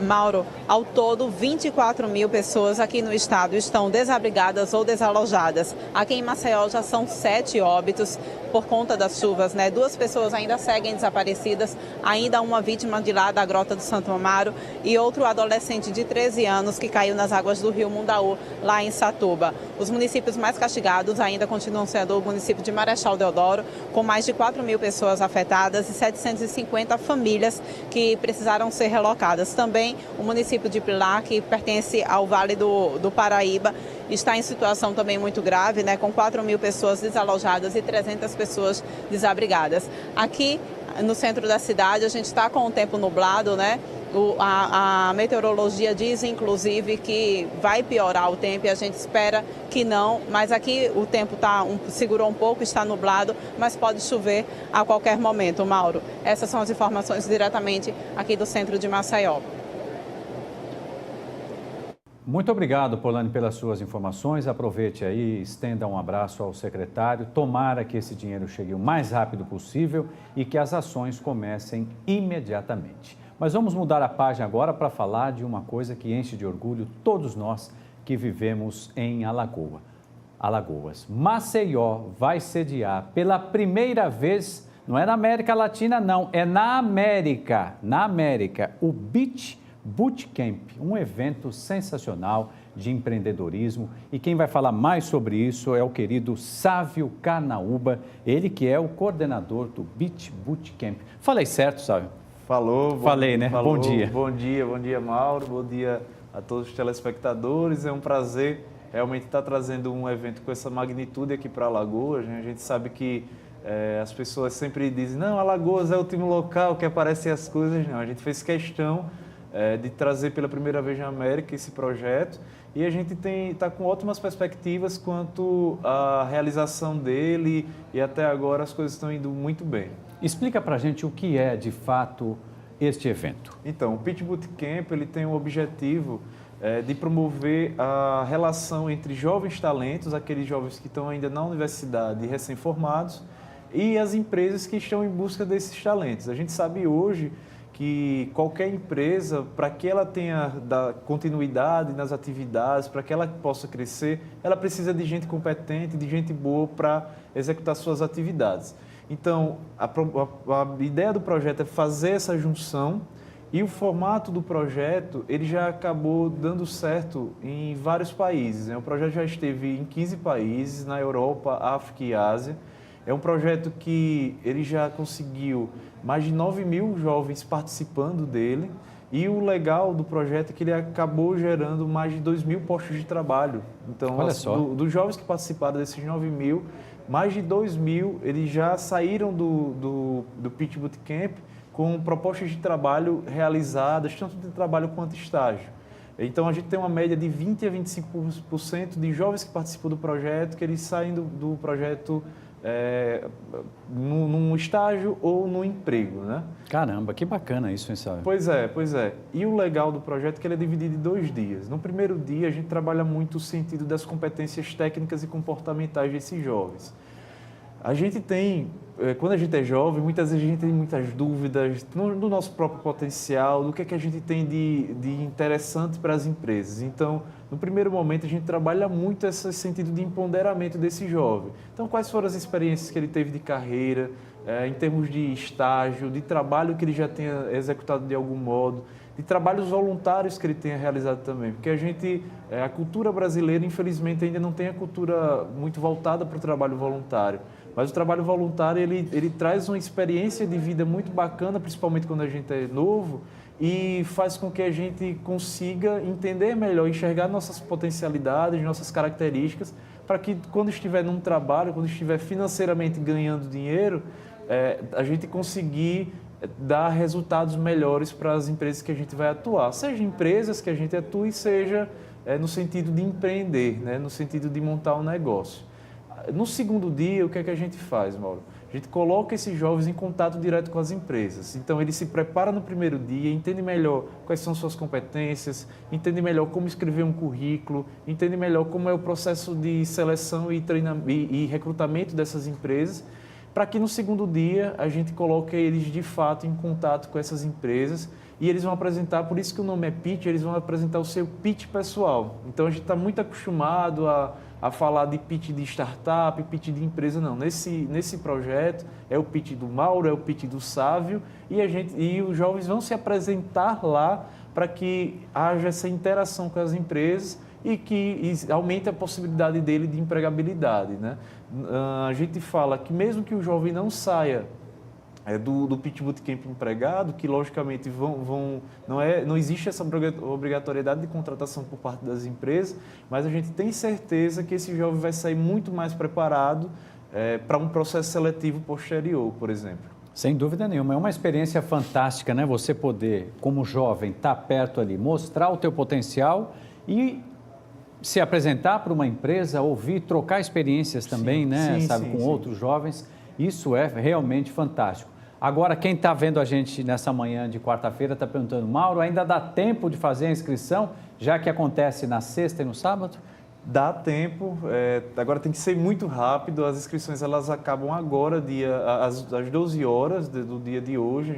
Speaker 20: Mauro, ao todo 24 mil pessoas aqui no estado estão desabrigadas ou desalojadas. Aqui em Maceió já são 7 óbitos por conta das chuvas, né? 2 pessoas ainda seguem desaparecidas, ainda uma vítima de lá da Grota do Santo Amaro e outro adolescente de 13 anos que caiu nas águas do rio Mundaú, lá em Satuba. Os municípios mais castigados ainda continuam sendo o município de Marechal Deodoro, com mais de 4 mil pessoas afetadas e 750 famílias que precisaram ser relocadas. Também o município de Pilar, que pertence ao Vale do Paraíba, está em situação também muito grave, né, com 4 mil pessoas desalojadas e 300 pessoas desabrigadas. Aqui no centro da cidade a gente está com o tempo nublado, né? A meteorologia diz, inclusive, que vai piorar o tempo e a gente espera que não, mas aqui o tempo segurou um pouco, está nublado, mas pode chover a qualquer momento, Mauro. Essas são as informações diretamente aqui do centro de Maceió.
Speaker 1: Muito obrigado, Polani, pelas suas informações. Aproveite aí, estenda um abraço ao secretário. Tomara que esse dinheiro chegue o mais rápido possível e que as ações comecem imediatamente. Mas vamos mudar a página agora para falar de uma coisa que enche de orgulho todos nós que vivemos em Alagoas. Maceió vai sediar pela primeira vez, não é na América Latina não, é na América, o Beach Bootcamp, um evento sensacional de empreendedorismo. E quem vai falar mais sobre isso é o querido Sávio Carnaúba, ele que é o coordenador do Beach Bootcamp. Falei certo, Sávio?
Speaker 2: Falou.
Speaker 1: Falei, né?
Speaker 2: Falou.
Speaker 1: Bom dia.
Speaker 2: Bom dia, Mauro. Bom dia a todos os telespectadores. É um prazer realmente estar trazendo um evento com essa magnitude aqui para Alagoas. Né? A gente sabe que as pessoas sempre dizem, não, Alagoas é o último local que aparecem as coisas. Não, a gente fez questão de trazer pela primeira vez na América esse projeto e a gente está com ótimas perspectivas quanto à realização dele e até agora as coisas estão indo muito bem.
Speaker 1: Explica para a gente o que é, de fato, este evento.
Speaker 2: Então, o Beach Bootcamp ele tem o objetivo de promover a relação entre jovens talentos, aqueles jovens que estão ainda na universidade recém-formados, e as empresas que estão em busca desses talentos. A gente sabe hoje que qualquer empresa, para que ela tenha continuidade nas atividades, para que ela possa crescer, ela precisa de gente competente, de gente boa para executar suas atividades. Então, a ideia do projeto é fazer essa junção e o formato do projeto ele já acabou dando certo em vários países. Né? O projeto já esteve em 15 países, na Europa, África e Ásia. É um projeto que ele já conseguiu mais de 9 mil jovens participando dele e o legal do projeto é que ele acabou gerando mais de 2 mil postos de trabalho. Então, dos jovens que participaram desses 9 mil, mais de 2 mil eles já saíram do Beach Bootcamp com propostas de trabalho realizadas, tanto de trabalho quanto estágio. Então, a gente tem uma média de 20% a 25% de jovens que participam do projeto, que eles saem do projeto num estágio ou num emprego, né?
Speaker 1: Caramba, que bacana isso, hein, Sávio?
Speaker 2: Pois é. E o legal do projeto é que ele é dividido em 2 dias. No primeiro dia, a gente trabalha muito o sentido das competências técnicas e comportamentais desses jovens. A gente tem, quando a gente é jovem, muitas vezes a gente tem muitas dúvidas do nosso próprio potencial, do que é que a gente tem de interessante para as empresas. Então, no primeiro momento, a gente trabalha muito esse sentido de empoderamento desse jovem. Então, quais foram as experiências que ele teve de carreira, em termos de estágio, de trabalho que ele já tenha executado de algum modo, de trabalhos voluntários que ele tenha realizado também. Porque a cultura brasileira, infelizmente, ainda não tem a cultura muito voltada para o trabalho voluntário. Mas o trabalho voluntário, ele traz uma experiência de vida muito bacana, principalmente quando a gente é novo, e faz com que a gente consiga entender melhor, enxergar nossas potencialidades, nossas características, para que quando estiver num trabalho, quando estiver financeiramente ganhando dinheiro, a gente conseguir dar resultados melhores para as empresas que a gente vai atuar. Seja empresas que a gente atue, seja no sentido de empreender, né? No sentido de montar um negócio. No segundo dia, o que é que a gente faz, Mauro? A gente coloca esses jovens em contato direto com as empresas. Então, ele se prepara no primeiro dia, entende melhor quais são suas competências, entende melhor como escrever um currículo, entende melhor como é o processo de seleção e recrutamento dessas empresas, para que no segundo dia a gente coloque eles de fato em contato com essas empresas e eles vão apresentar, por isso que o nome é pitch, eles vão apresentar o seu pitch pessoal. Então a gente está muito acostumado a falar de pitch de startup, pitch de empresa, não. Nesse projeto é o pitch do Mauro, é o pitch do Sávio e os jovens vão se apresentar lá para que haja essa interação com as empresas e que aumente a possibilidade dele de empregabilidade, né? A gente fala que mesmo que o jovem não saia do Pitch Bootcamp empregado, que logicamente não existe essa obrigatoriedade de contratação por parte das empresas, mas a gente tem certeza que esse jovem vai sair muito mais preparado para um processo seletivo posterior, por exemplo.
Speaker 1: Sem dúvida nenhuma, é uma experiência fantástica, né? Você poder, como jovem, estar perto ali, mostrar o teu potencial e se apresentar para uma empresa, ouvir, trocar experiências também, né? Com outros jovens, isso é realmente fantástico. Agora, quem está vendo a gente nessa manhã de quarta-feira está perguntando, Mauro, ainda dá tempo de fazer a inscrição, já que acontece na sexta e no sábado?
Speaker 2: Dá tempo, agora tem que ser muito rápido, as inscrições elas acabam agora, às 12 horas do dia de hoje.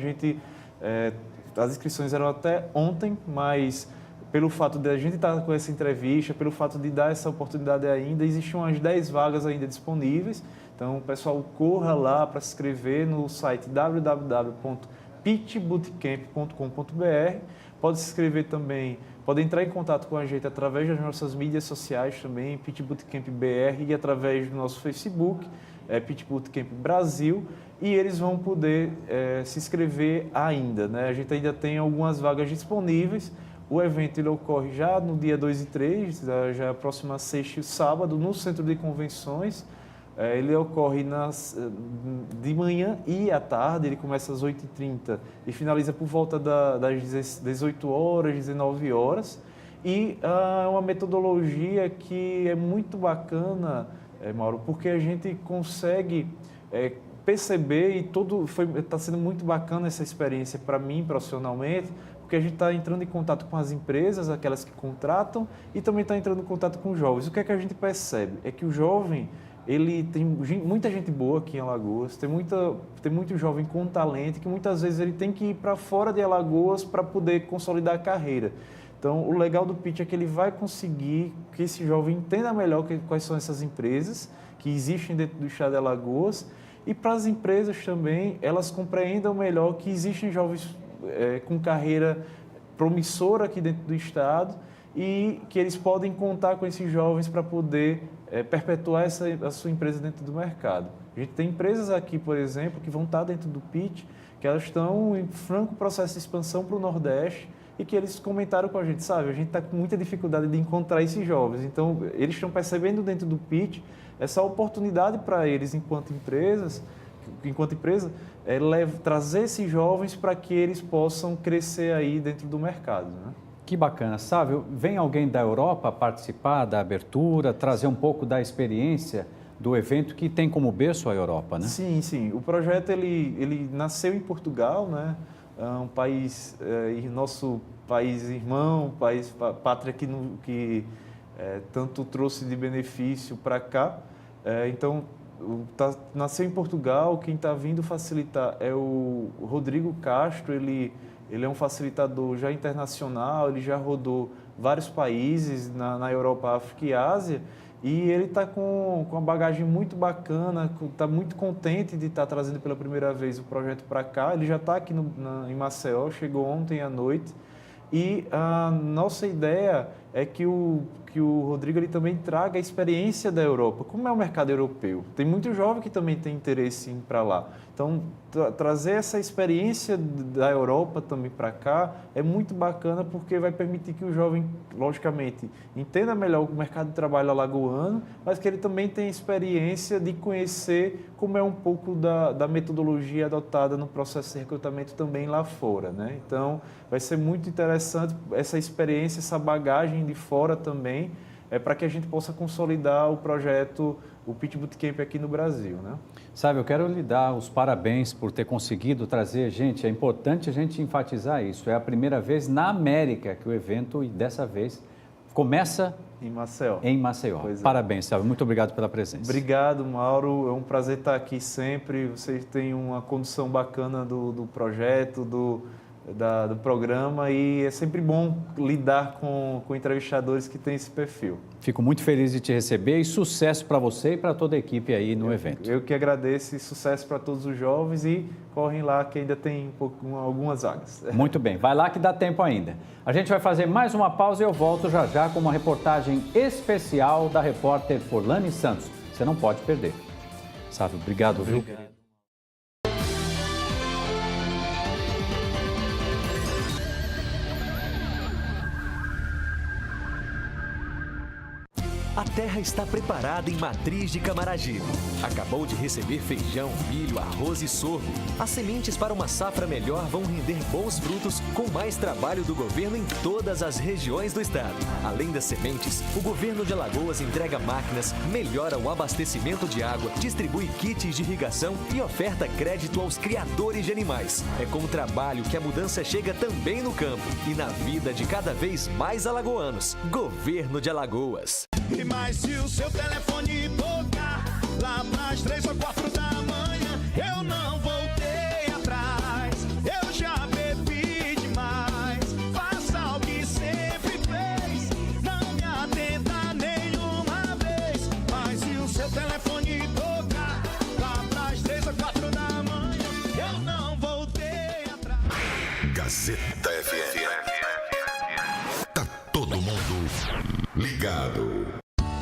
Speaker 2: As inscrições eram até ontem, mas pelo fato de a gente estar com essa entrevista, pelo fato de dar essa oportunidade ainda, existem umas 10 vagas ainda disponíveis. Então, o pessoal corra lá para se inscrever no site www.pitchbootcamp.com.br. Pode se inscrever também, pode entrar em contato com a gente através das nossas mídias sociais também, Pitch Bootcamp BR, e através do nosso Facebook, Pitch Bootcamp Brasil, e eles vão poder se inscrever ainda, né? A gente ainda tem algumas vagas disponíveis. O evento ele ocorre já no dia 2 e 3, já próxima sexta e sábado, no Centro de Convenções. Ele ocorre de manhã e à tarde, ele começa às 8h30 e finaliza por volta das 18 horas, 19 horas. E é uma metodologia que é muito bacana, Mauro, porque a gente consegue perceber e está sendo muito bacana essa experiência para mim profissionalmente, porque a gente está entrando em contato com as empresas, aquelas que contratam, e também está entrando em contato com os jovens. O que é que a gente percebe? É que o jovem, ele tem muita gente boa aqui em Alagoas, tem muito jovem com talento, que muitas vezes ele tem que ir para fora de Alagoas para poder consolidar a carreira. Então, o legal do pitch é que ele vai conseguir que esse jovem entenda melhor quais são essas empresas que existem dentro do estado de Alagoas, e para as empresas também, elas compreendam melhor que existem jovens com carreira promissora aqui dentro do estado e que eles podem contar com esses jovens para poder perpetuar a sua empresa dentro do mercado. A gente tem empresas aqui, por exemplo, que vão estar dentro do pitch, que elas estão em franco processo de expansão para o Nordeste e que eles comentaram com a gente, sabe, a gente está com muita dificuldade de encontrar esses jovens. Então, eles estão percebendo dentro do pitch essa oportunidade para eles, enquanto empresa, trazer esses jovens para que eles possam crescer aí dentro do mercado, né?
Speaker 1: Que bacana. Sávio, vem alguém da Europa participar da abertura, trazer um pouco da experiência do evento que tem como berço a Europa, né?
Speaker 2: Sim, sim. O projeto ele nasceu em Portugal, né? Um país, nosso país irmão, pátria que tanto trouxe de benefício para cá. Então, nasceu em Portugal. Quem está vindo facilitar é o Rodrigo Castro. Ele é um facilitador já internacional, ele já rodou vários países na Europa, África e Ásia, e ele está com uma bagagem muito bacana, está muito contente de estar trazendo pela primeira vez o projeto para cá. Ele já está aqui em Maceió, chegou ontem à noite, e a nossa ideia é que o Rodrigo ele também traga a experiência da Europa. Como é o mercado europeu? Tem muito jovem que também tem interesse em ir para lá. Então, trazer essa experiência da Europa também para cá é muito bacana, porque vai permitir que o jovem, logicamente, entenda melhor o mercado de trabalho alagoano, mas que ele também tenha experiência de conhecer como é um pouco da metodologia adotada no processo de recrutamento também lá fora, né? Então, vai ser muito interessante essa experiência, essa bagagem de fora também, para que a gente possa consolidar o projeto, o Pitch Bootcamp aqui no Brasil, né?
Speaker 1: Sabe, eu quero lhe dar os parabéns por ter conseguido trazer, gente, é importante a gente enfatizar isso, é a primeira vez na América que o evento, e dessa vez, começa
Speaker 2: em Maceió.
Speaker 1: Em Maceió.
Speaker 2: Pois é.
Speaker 1: Parabéns, Sávio. Muito obrigado pela presença.
Speaker 2: Obrigado, Mauro. É um prazer estar aqui sempre. Vocês têm uma condução bacana do projeto, do programa, e é sempre bom lidar com entrevistadores que têm esse perfil.
Speaker 1: Fico muito feliz de te receber e sucesso para você e para toda a equipe aí no evento.
Speaker 2: Eu que agradeço e sucesso para todos os jovens, e correm lá que ainda tem algumas vagas.
Speaker 1: Muito bem, vai lá que dá tempo ainda. A gente vai fazer mais uma pausa e eu volto já já com uma reportagem especial da repórter Forlane Santos. Você não pode perder. Sávio, obrigado, viu?
Speaker 2: Obrigado.
Speaker 3: A terra está preparada em Matriz de Camaragibe. Acabou de receber feijão, milho, arroz e sorgo. As sementes para uma safra melhor vão render bons frutos com mais trabalho do governo em todas as regiões do estado. Além das sementes, o governo de Alagoas entrega máquinas, melhora o abastecimento de água, distribui kits de irrigação e oferta crédito aos criadores de animais. É com o trabalho que a mudança chega também no campo e na vida de cada vez mais alagoanos. Governo de Alagoas.
Speaker 5: E mais se o seu telefone tocar lá pras 3 ou 4 da manhã, eu não voltei atrás, eu já bebi demais. Faça o que sempre fez, não me atenda nenhuma vez. Mas se o seu telefone tocar lá pras 3 ou 4 da manhã, eu não voltei atrás.
Speaker 6: Gazeta FM. Tá todo mundo ligado.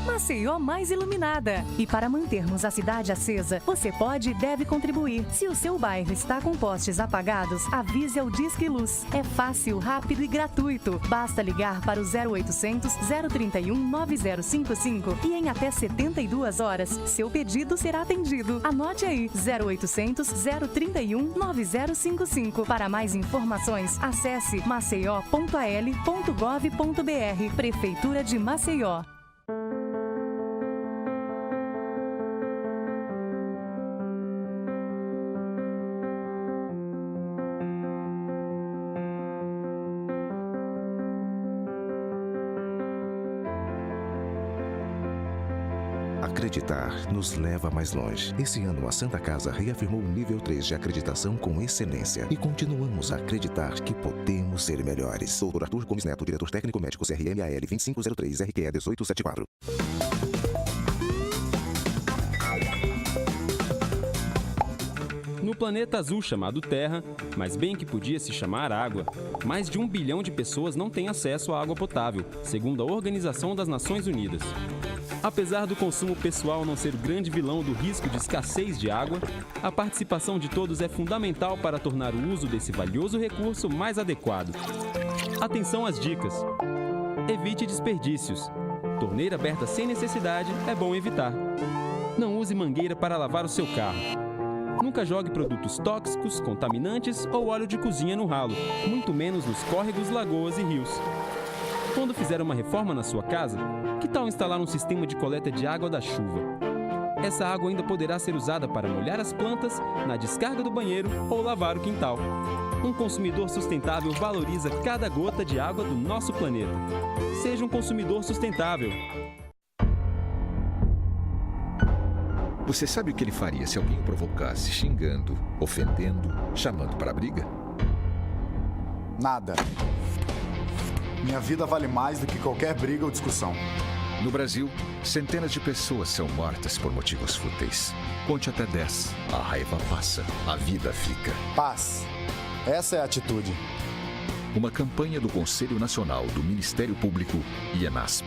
Speaker 14: Maceió mais iluminada. E para mantermos a cidade acesa, você pode e deve contribuir. Se o seu bairro está com postes apagados, avise ao Disque Luz. É fácil, rápido e gratuito. Basta ligar para o 0800 031 9055 e em até 72 horas, seu pedido será atendido. Anote aí, 0800 031 9055. Para mais informações, acesse maceió.al.gov.br. Prefeitura de Maceió.
Speaker 4: Acreditar nos leva mais longe. Esse ano, a Santa Casa reafirmou o nível 3 de acreditação com excelência. E continuamos a acreditar que podemos ser melhores. Dr. Arthur Gomes Neto, diretor técnico médico CRMAL 2503 RQE 1874.
Speaker 15: No planeta azul chamado Terra, mas bem que podia se chamar água, mais de 1 bilhão de pessoas não têm acesso à água potável, segundo a Organização das Nações Unidas. Apesar do consumo pessoal não ser o grande vilão do risco de escassez de água, a participação de todos é fundamental para tornar o uso desse valioso recurso mais adequado. Atenção às dicas. Evite desperdícios. Torneira aberta sem necessidade é bom evitar. Não use mangueira para lavar o seu carro. Nunca jogue produtos tóxicos, contaminantes ou óleo de cozinha no ralo, muito menos nos córregos, lagoas e rios. Quando fizer uma reforma na sua casa, que tal instalar um sistema de coleta de água da chuva? Essa água ainda poderá ser usada para molhar as plantas, na descarga do banheiro ou lavar o quintal. Um consumidor sustentável valoriza cada gota de água do nosso planeta. Seja um consumidor sustentável.
Speaker 16: Você sabe o que ele faria se alguém o provocasse xingando, ofendendo, chamando para a briga?
Speaker 17: Nada. Minha vida vale mais do que qualquer briga ou discussão.
Speaker 16: No Brasil, centenas de pessoas são mortas por motivos fúteis. Conte até 10. A raiva passa, a vida fica.
Speaker 17: Paz. Essa é a atitude.
Speaker 16: Uma campanha do Conselho Nacional do Ministério Público e ENASP.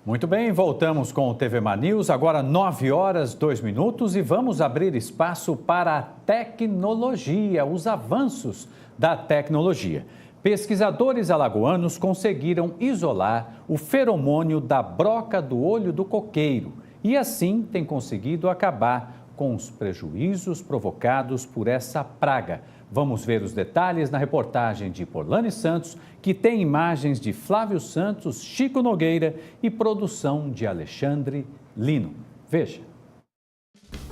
Speaker 1: Muito bem, voltamos com o TV Mar News, agora 9 horas, 2 minutos e vamos abrir espaço para a tecnologia, os avanços da tecnologia. Pesquisadores alagoanos conseguiram isolar o feromônio da broca do olho do coqueiro e assim têm conseguido acabar com os prejuízos provocados por essa praga. Vamos ver os detalhes na reportagem de Forlane Santos, que tem imagens de Flávio Santos, Chico Nogueira e produção de Alexandre Lino. Veja.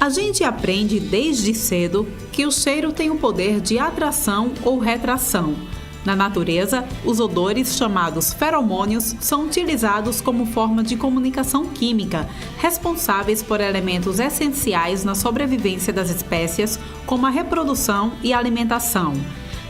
Speaker 9: A gente aprende desde cedo que o cheiro tem o poder de atração ou retração. Na natureza, os odores, chamados feromônios, são utilizados como forma de comunicação química, responsáveis por elementos essenciais na sobrevivência das espécies, como a reprodução e a alimentação.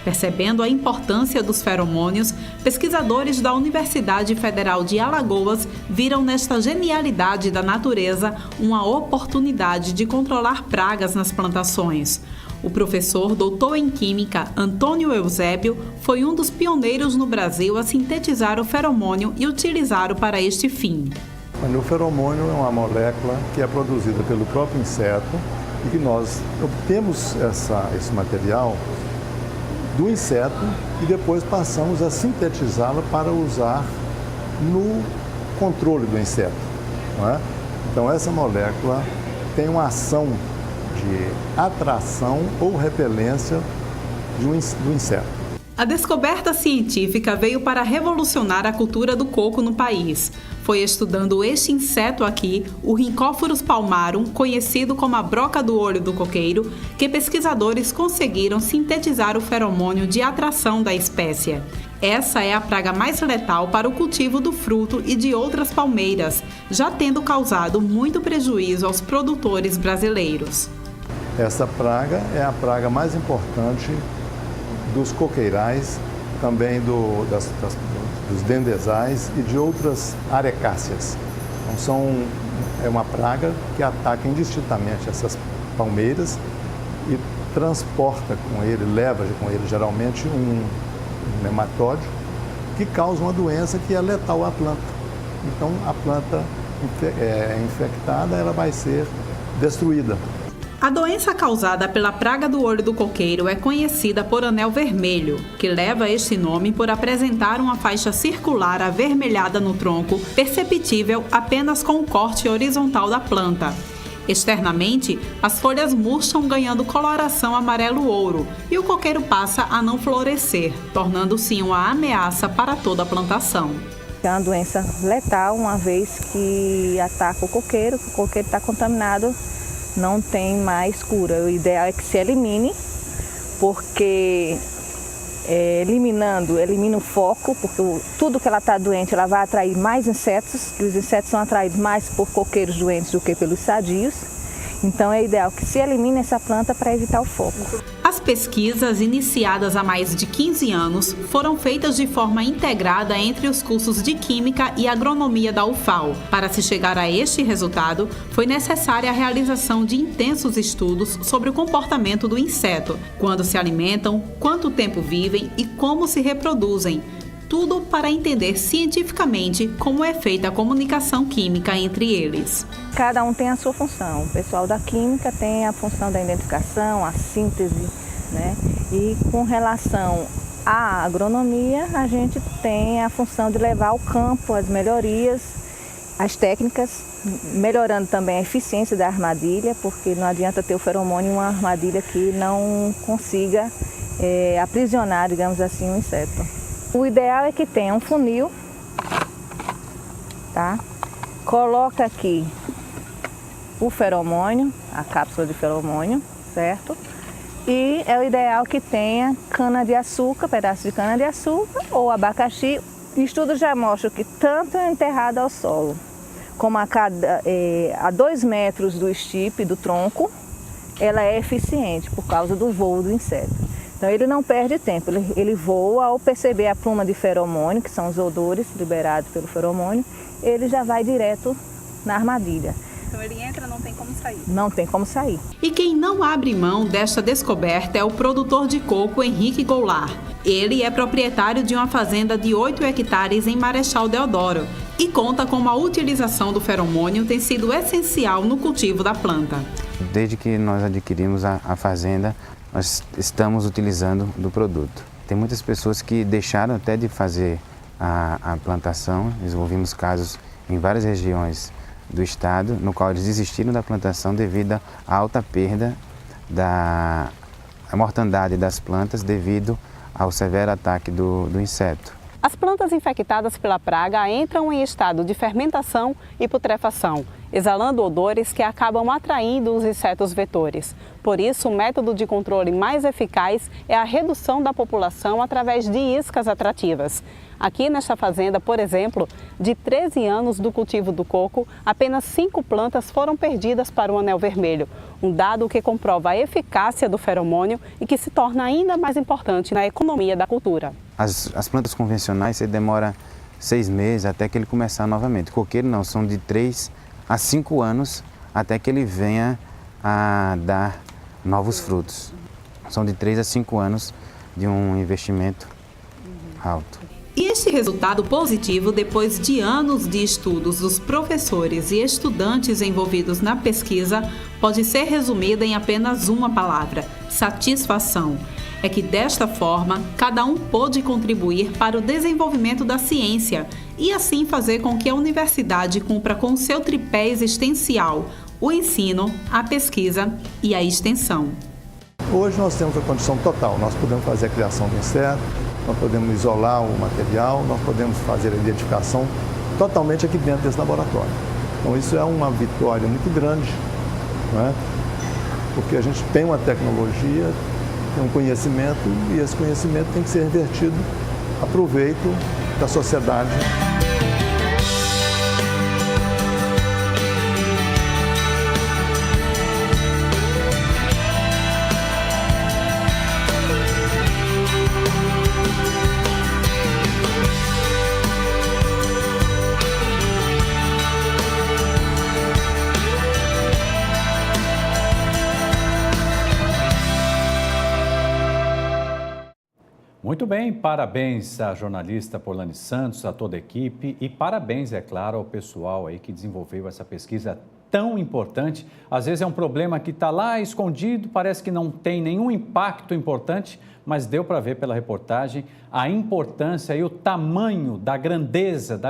Speaker 9: Percebendo a importância dos feromônios, pesquisadores da Universidade Federal de Alagoas viram nesta genialidade da natureza uma oportunidade de controlar pragas nas plantações. O professor doutor em Química, Antônio Eusébio, foi um dos pioneiros no Brasil a sintetizar o feromônio e utilizá-lo para este fim.
Speaker 22: O feromônio é uma molécula que é produzida pelo próprio inseto e que nós obtemos esse material do inseto e depois passamos a sintetizá-la para usar no controle do inseto. Não é? Então essa molécula tem uma ação de atração ou repelência do inseto.
Speaker 9: A descoberta científica veio para revolucionar a cultura do coco no país. Foi estudando este inseto aqui, o Rhynchophorus palmarum, conhecido como a broca do olho do coqueiro, que pesquisadores conseguiram sintetizar o feromônio de atração da espécie. Essa é a praga mais letal para o cultivo do fruto e de outras palmeiras, já tendo causado muito prejuízo aos produtores brasileiros.
Speaker 22: Essa praga é a praga mais importante dos coqueirais, também dos dendezais e de outras arecáceas. Então é uma praga que ataca indistintamente essas palmeiras e transporta com ele, leva com ele geralmente um nematóide que causa uma doença que é letal à planta. Então a planta infectada ela vai ser destruída.
Speaker 9: A doença causada pela praga do olho do coqueiro é conhecida por anel vermelho, que leva este nome por apresentar uma faixa circular avermelhada no tronco, perceptível apenas com o corte horizontal da planta. Externamente, as folhas murcham ganhando coloração amarelo-ouro e o coqueiro passa a não florescer, tornando-se uma ameaça para toda a plantação.
Speaker 23: É uma doença letal, uma vez que ataca o coqueiro está contaminado, não tem mais cura. O ideal é que se elimine, porque elimina o foco, porque tudo que ela está doente, ela vai atrair mais insetos, e os insetos são atraídos mais por coqueiros doentes do que pelos sadios. Então é ideal que se elimine essa planta para evitar o foco.
Speaker 9: As pesquisas, iniciadas há mais de 15 anos, foram feitas de forma integrada entre os cursos de Química e Agronomia da UFAL. Para se chegar a este resultado, foi necessária a realização de intensos estudos sobre o comportamento do inseto, quando se alimentam, quanto tempo vivem e como se reproduzem. Tudo para entender cientificamente como é feita a comunicação química entre eles.
Speaker 23: Cada um tem a sua função. O pessoal da química tem a função da identificação, a síntese, né? E com relação à agronomia, a gente tem a função de levar ao campo as melhorias, as técnicas, melhorando também a eficiência da armadilha, porque não adianta ter o feromônio em uma armadilha que não consiga aprisionar, digamos assim, o inseto. O ideal é que tenha um funil, tá? Coloca aqui o feromônio, a cápsula de feromônio, certo? E é o ideal que tenha cana-de-açúcar, pedaço de cana-de-açúcar ou abacaxi. Estudos já mostram que tanto enterrado ao solo, como a 2 metros do estipe, do tronco, ela é eficiente por causa do voo do inseto. Então ele não perde tempo, ele voa ao perceber a pluma de feromônio, que são os odores liberados pelo feromônio, ele já vai direto na armadilha.
Speaker 9: Então ele entra, não tem como sair.
Speaker 23: Não tem como sair.
Speaker 9: E quem não abre mão desta descoberta é o produtor de coco Henrique Goulart. Ele é proprietário de uma fazenda de 8 hectares em Marechal Deodoro e conta como a utilização do feromônio tem sido essencial no cultivo da planta.
Speaker 24: Desde que nós adquirimos a fazenda, nós estamos utilizando do produto. Tem muitas pessoas que deixaram até de fazer a plantação. Desenvolvimos casos em várias regiões do estado, no qual eles desistiram da plantação devido à alta perda da mortandade das plantas devido ao severo ataque do inseto.
Speaker 20: As plantas infectadas pela praga entram em estado de fermentação e putrefação, exalando odores que acabam atraindo os insetos vetores. Por isso, o método de controle mais eficaz é a redução da população através de iscas atrativas. Aqui nesta fazenda, por exemplo, de 13 anos do cultivo do coco, apenas 5 plantas foram perdidas para o anel vermelho, um dado que comprova a eficácia do feromônio e que se torna ainda mais importante na economia da cultura.
Speaker 24: As plantas convencionais, você demora 6 meses até que ele começar novamente. Coqueiro não, são de 3 a 5 anos até que ele venha a dar novos frutos. São de 3 a 5 anos de um investimento alto.
Speaker 9: E este resultado positivo, depois de anos de estudos dos professores e estudantes envolvidos na pesquisa, pode ser resumido em apenas uma palavra: satisfação. É que desta forma, cada um pôde contribuir para o desenvolvimento da ciência e assim fazer com que a universidade cumpra com seu tripé existencial: o ensino, a pesquisa e a extensão.
Speaker 22: Hoje nós temos a condição total, nós podemos fazer a criação do inseto, nós podemos isolar o material, nós podemos fazer a identificação totalmente aqui dentro desse laboratório. Então isso é uma vitória muito grande, não é? Porque a gente tem uma tecnologia, tem um conhecimento e esse conhecimento tem que ser revertido a proveito da sociedade.
Speaker 1: Muito bem, parabéns à jornalista Polani Santos, a toda a equipe e parabéns, é claro, ao pessoal aí que desenvolveu essa pesquisa tão importante. Às vezes é um problema que está lá escondido, parece que não tem nenhum impacto importante, mas deu para ver pela reportagem a importância e o tamanho da grandeza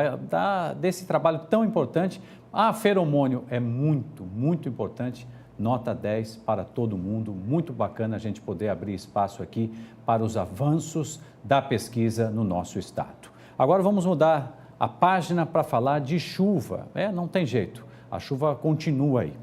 Speaker 1: desse trabalho tão importante. A feromônio é muito importante. Nota 10 para todo mundo, muito bacana a gente poder abrir espaço aqui para os avanços da pesquisa no nosso estado. Agora vamos mudar a página para falar de chuva. Não tem jeito, a chuva continua aí.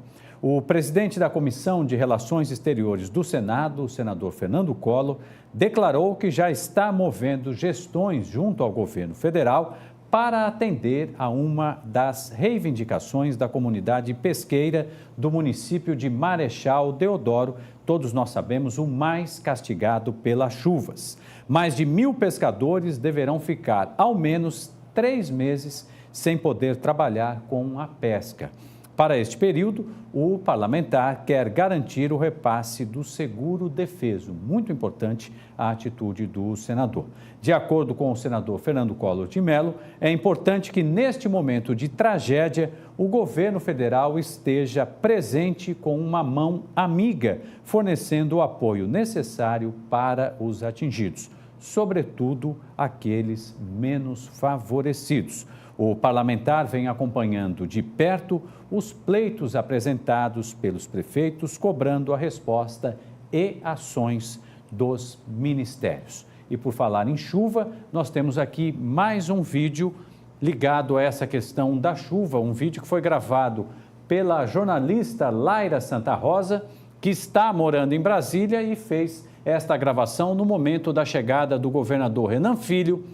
Speaker 1: O presidente da Comissão de Relações Exteriores do Senado, o senador Fernando Collor, declarou que já está movendo gestões junto ao governo federal para atender a uma das reivindicações da comunidade pesqueira do município de Marechal Deodoro, todos nós sabemos, o mais castigado pelas chuvas. Mais de 1.000 pescadores deverão ficar ao menos 3 meses sem poder trabalhar com a pesca. Para este período, o parlamentar quer garantir o repasse do seguro-defeso. Muito importante a atitude do senador. De acordo com o senador Fernando Collor de Mello, é importante que neste momento de tragédia, o governo federal esteja presente com uma mão amiga, fornecendo o apoio necessário para os atingidos, sobretudo aqueles menos favorecidos. O parlamentar vem acompanhando de perto os pleitos apresentados pelos prefeitos, cobrando a resposta e ações dos ministérios. E por falar em chuva, nós temos aqui mais um vídeo ligado a essa questão da chuva, um vídeo que foi gravado pela jornalista Laira Santa Rosa, que está morando em Brasília e fez esta gravação no momento da chegada do governador Renan Filho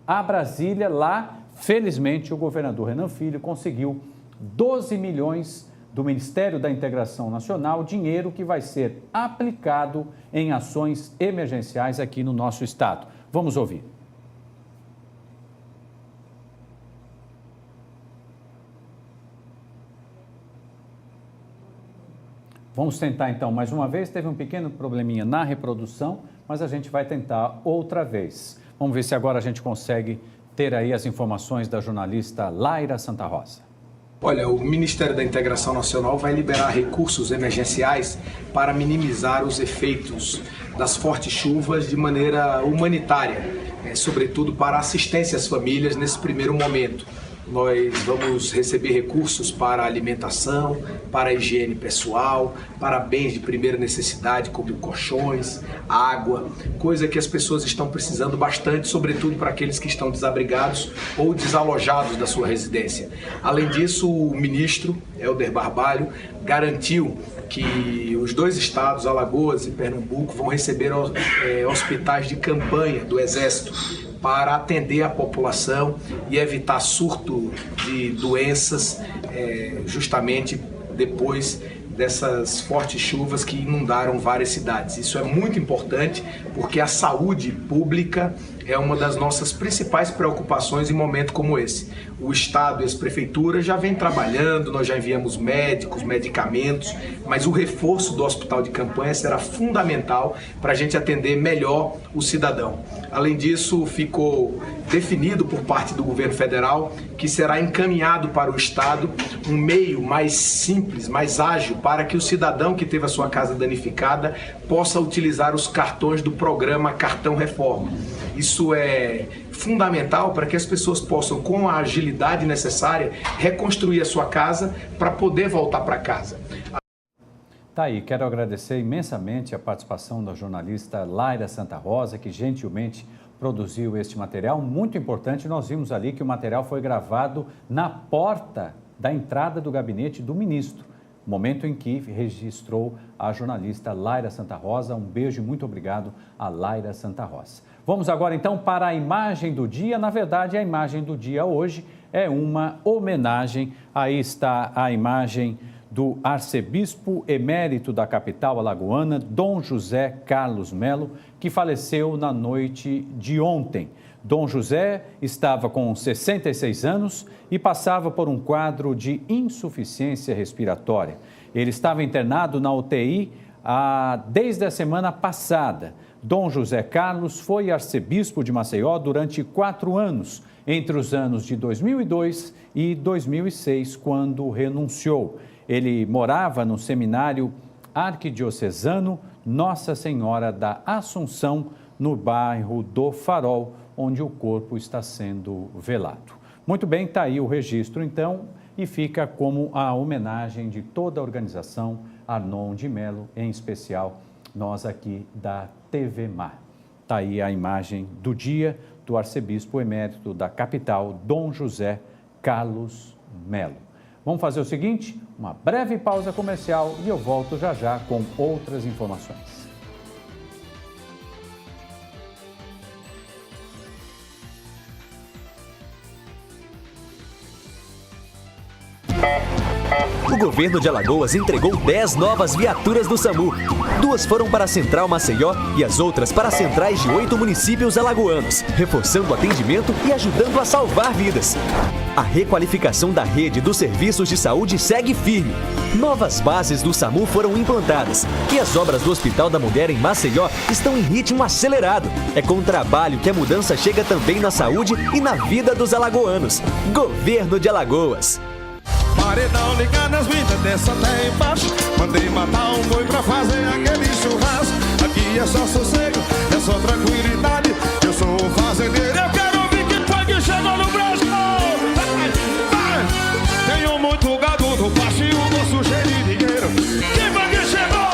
Speaker 1: a Brasília. Lá, felizmente, o governador Renan Filho conseguiu 12 milhões do Ministério da Integração Nacional, dinheiro que vai ser aplicado em ações emergenciais aqui no nosso estado. Vamos ouvir. Vamos tentar então mais uma vez. Teve um pequeno probleminha na reprodução, mas a gente vai tentar outra vez. Vamos ver se agora a gente consegue ter aí as informações da jornalista Laira Santa Rosa.
Speaker 7: Olha, o Ministério da Integração Nacional vai liberar recursos emergenciais para minimizar os efeitos das fortes chuvas de maneira humanitária, sobretudo para assistência às famílias nesse primeiro momento. nós vamos receber recursos para alimentação, para higiene pessoal, para bens de primeira necessidade como colchões, água, coisa que as pessoas estão precisando bastante, sobretudo para aqueles que estão desabrigados ou desalojados da sua residência. Além disso, o ministro Helder Barbalho garantiu que os 2 estados, Alagoas e Pernambuco, vão receber hospitais de campanha do Exército para atender a população e evitar surto de doenças, justamente depois dessas fortes chuvas que inundaram várias cidades. Isso é muito importante porque a saúde pública é uma das nossas principais preocupações em momento como esse. O Estado e as prefeituras já vêm trabalhando, nós já enviamos médicos, medicamentos, mas o reforço do hospital de campanha será fundamental para a gente atender melhor o cidadão. Além disso, ficou definido por parte do governo federal que será encaminhado para o Estado um meio mais simples, mais ágil, para que o cidadão que teve a sua casa danificada possa utilizar os cartões do programa Cartão Reforma. Isso é fundamental para que as pessoas possam, com a agilidade necessária, reconstruir a sua casa para poder voltar para casa.
Speaker 1: Tá aí, quero agradecer imensamente a participação da jornalista Laira Santa Rosa, que gentilmente produziu este material, muito importante. Nós vimos ali que o material foi gravado na porta da entrada do gabinete do ministro, momento em que registrou a jornalista Laira Santa Rosa. Um beijo e muito obrigado a Laira Santa Rosa. Vamos agora então para a imagem do dia. Na verdade, a imagem do dia hoje é uma homenagem. Aí está a imagem do arcebispo emérito da capital alagoana, Dom José Carlos Melo, que faleceu na noite de ontem. Dom José estava com 66 anos e passava por um quadro de insuficiência respiratória. Ele estava internado na UTI desde a semana passada. Dom José Carlos foi arcebispo de Maceió durante 4 anos, entre os anos de 2002 e 2006, quando renunciou. Ele morava no seminário arquidiocesano Nossa Senhora da Assunção, no bairro do Farol, onde o corpo está sendo velado. Muito bem, está aí o registro então, e fica como a homenagem de toda a organização Arnon de Melo, em especial nós aqui da TV Mar. Está aí a imagem do dia do arcebispo emérito da capital, Dom José Carlos Melo. Vamos fazer o seguinte, uma breve pausa comercial e eu volto já já com outras informações.
Speaker 3: O governo de Alagoas entregou 10 novas viaturas do SAMU. 2 foram para a Central Maceió e as outras para centrais de 8 municípios alagoanos, reforçando o atendimento e ajudando a salvar vidas. A requalificação da rede dos serviços de saúde segue firme. Novas bases do SAMU foram implantadas e as obras do Hospital da Mulher em Maceió estão em ritmo acelerado. É com trabalho que a mudança chega também na saúde e na vida dos alagoanos. Governo de Alagoas.
Speaker 5: Paredão ligado nas vidas dessa até embaixo. Mandei matar um boi pra fazer aquele churrasco. Aqui é só sossego, é só tranquilidade. Eu sou um fazendeiro, eu quero ouvir que foi que chegou no Brasil. Vai. Tenho muito gado no pasto e vou sugerir dinheiro. Quem foi que chegou?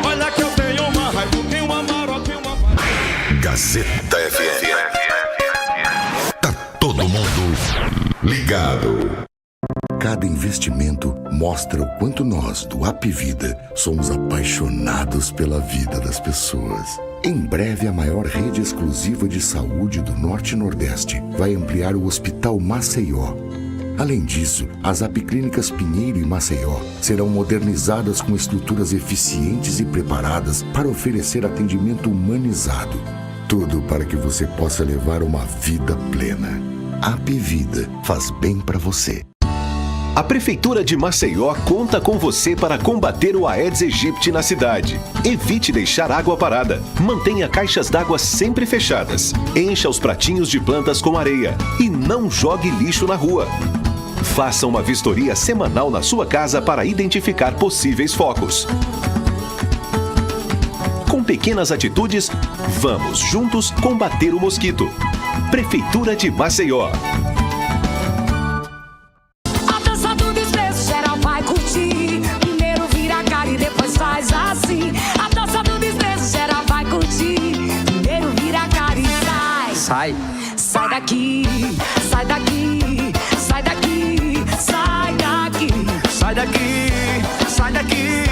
Speaker 5: Olha que eu tenho uma raiva, tenho uma maroca e uma...
Speaker 6: Gazeta FM. Tá todo mundo ligado. Cada investimento mostra o quanto nós, do Apvida, somos apaixonados pela vida das pessoas. Em breve, a maior rede exclusiva de saúde do Norte e Nordeste vai ampliar o Hospital Maceió. Além disso, as Apiclínicas Pinheiro e Maceió serão modernizadas com estruturas eficientes e preparadas para oferecer atendimento humanizado. Tudo para que você possa levar uma vida plena. Apvida faz bem para você.
Speaker 8: A Prefeitura de Maceió conta com você para combater o Aedes aegypti na cidade. Evite deixar água parada. Mantenha caixas d'água sempre fechadas. Encha os pratinhos de plantas com areia. E não jogue lixo na rua. Faça uma vistoria semanal na sua casa para identificar possíveis focos. Com pequenas atitudes, vamos juntos combater o mosquito. Prefeitura de Maceió.
Speaker 10: Sai. Sai daqui, sai daqui, sai daqui, sai daqui.
Speaker 5: Sai daqui, sai daqui,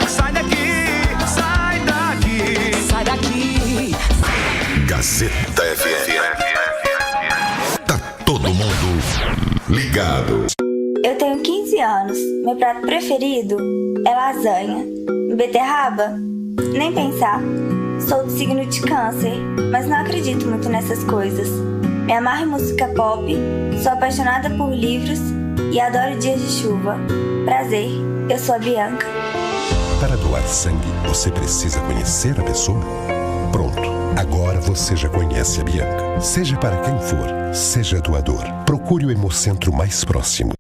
Speaker 5: sai daqui, sai daqui.
Speaker 10: Sai daqui.
Speaker 6: Gazeta FM. Tá todo mundo ligado.
Speaker 11: Eu tenho 15 anos. Meu prato preferido é lasanha. Beterraba? Nem pensar. Sou do signo de Câncer, mas não acredito muito nessas coisas. Me amarro em música pop, sou apaixonada por livros e adoro dias de chuva. Prazer, eu sou a Bianca.
Speaker 12: Para doar sangue, você precisa conhecer a pessoa? Pronto, agora você já conhece a Bianca. Seja para quem for, seja doador. Procure o Hemocentro mais próximo.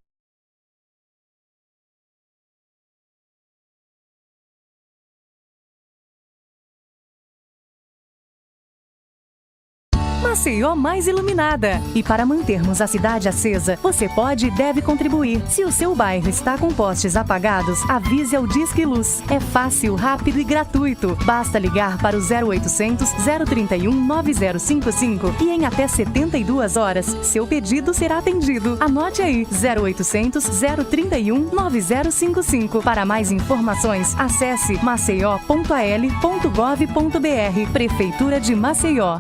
Speaker 14: Maceió mais iluminada. E para mantermos a cidade acesa, você pode e deve contribuir. Se o seu bairro está com postes apagados, avise ao Disque Luz. É fácil, rápido e gratuito. Basta ligar para o 0800 031 9055 e em até 72 horas, seu pedido será atendido. Anote aí, 0800 031 9055. Para mais informações, acesse maceió.al.gov.br. Prefeitura de Maceió.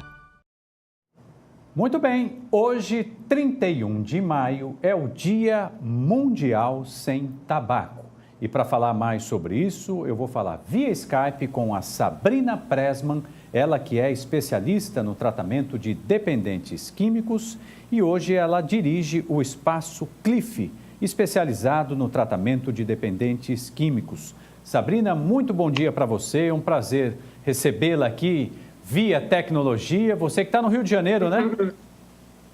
Speaker 1: Muito bem, hoje, 31 de maio, é o Dia Mundial Sem Tabaco. E para falar mais sobre isso, eu vou falar via Skype com a Sabrina Pressman, ela que é especialista no tratamento de dependentes químicos e hoje ela dirige o Espaço Cliff, especializado no tratamento de dependentes químicos. Sabrina, muito bom dia para você, é um prazer recebê-la aqui via tecnologia. Você que está no Rio de Janeiro, né?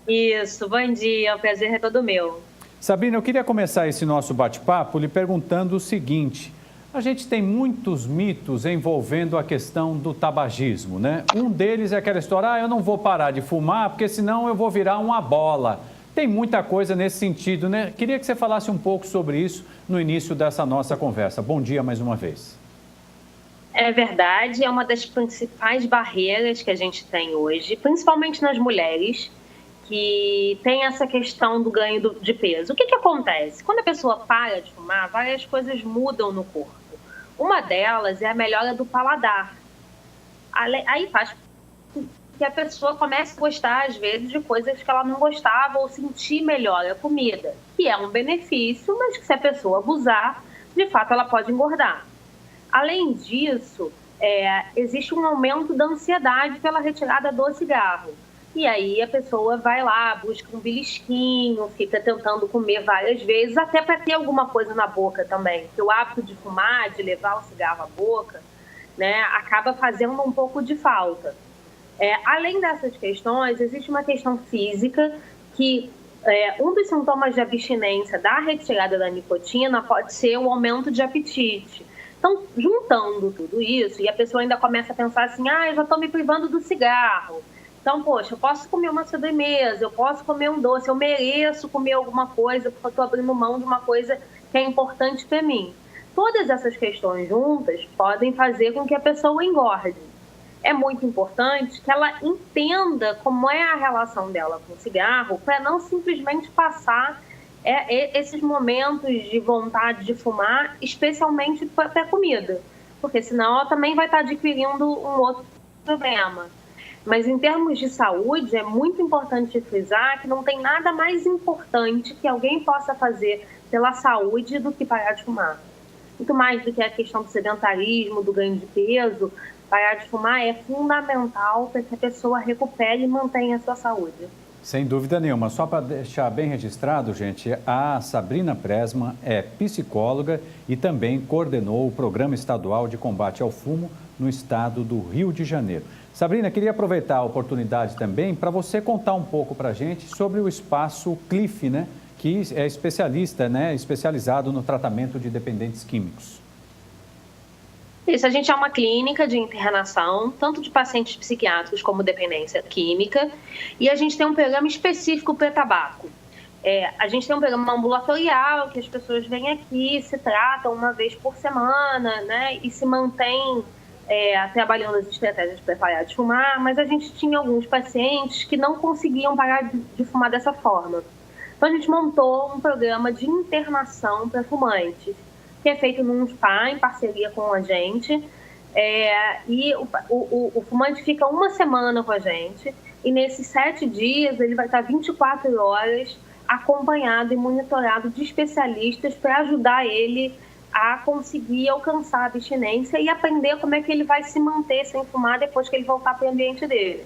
Speaker 13: Isso, bom dia, o prazer é todo meu.
Speaker 1: Sabrina, eu queria começar esse nosso bate-papo lhe perguntando o seguinte: a gente tem muitos mitos envolvendo a questão do tabagismo, né? Um deles é aquela história, eu não vou parar de fumar porque senão eu vou virar uma bola. Tem muita coisa nesse sentido, né? Queria que você falasse um pouco sobre isso no início dessa nossa conversa. Bom dia mais uma vez.
Speaker 13: É verdade, é uma das principais barreiras que a gente tem hoje, principalmente nas mulheres, que tem essa questão do ganho de peso. O que acontece? Quando a pessoa para de fumar, várias coisas mudam no corpo. Uma delas é a melhora do paladar. Aí faz que a pessoa comece a gostar, às vezes, de coisas que ela não gostava ou sentir melhor a comida, que é um benefício, mas que se a pessoa abusar, de fato ela pode engordar. Além disso, existe um aumento da ansiedade pela retirada do cigarro. E aí a pessoa vai lá, busca um belisquinho, fica tentando comer várias vezes, até para ter alguma coisa na boca também. Porque o hábito de fumar, de levar o cigarro à boca, né, acaba fazendo um pouco de falta. Além dessas questões, existe uma questão física que um dos sintomas de abstinência da retirada da nicotina pode ser o aumento de apetite. Então, juntando tudo isso, e a pessoa ainda começa a pensar assim, eu já estou me privando do cigarro. Então, poxa, eu posso comer uma sobremesa, eu posso comer um doce, eu mereço comer alguma coisa, porque eu estou abrindo mão de uma coisa que é importante para mim. Todas essas questões juntas podem fazer com que a pessoa engorde. É muito importante que ela entenda como é a relação dela com o cigarro, para não simplesmente passar esses momentos de vontade de fumar, especialmente para a comida, porque senão ela também vai estar adquirindo um outro problema. Mas em termos de saúde, é muito importante frisar que não tem nada mais importante que alguém possa fazer pela saúde do que parar de fumar. Muito mais do que a questão do sedentarismo, do ganho de peso, parar de fumar é fundamental para que a pessoa recupere e mantenha a sua saúde.
Speaker 1: Sem dúvida nenhuma. Só para deixar bem registrado, gente, a Sabrina Pressman é psicóloga e também coordenou o Programa Estadual de Combate ao Fumo no estado do Rio de Janeiro. Sabrina, queria aproveitar a oportunidade também para você contar um pouco para a gente sobre o Espaço Cliff, né, que é especialista, né, especializado no tratamento de dependentes químicos.
Speaker 13: Isso, a gente é uma clínica de internação, tanto de pacientes psiquiátricos como dependência química, e a gente tem um programa específico para tabaco. A gente tem um programa ambulatorial, que as pessoas vêm aqui, se tratam uma vez por semana, né, e se mantêm trabalhando as estratégias para parar de fumar, mas a gente tinha alguns pacientes que não conseguiam parar de fumar dessa forma. Então a gente montou um programa de internação para fumantes, que é feito num spa em parceria com a gente, e o fumante fica uma semana com a gente, e nesses 7 dias ele vai estar 24 horas acompanhado e monitorado de especialistas para ajudar ele a conseguir alcançar a abstinência e aprender como é que ele vai se manter sem fumar depois que ele voltar para o ambiente dele.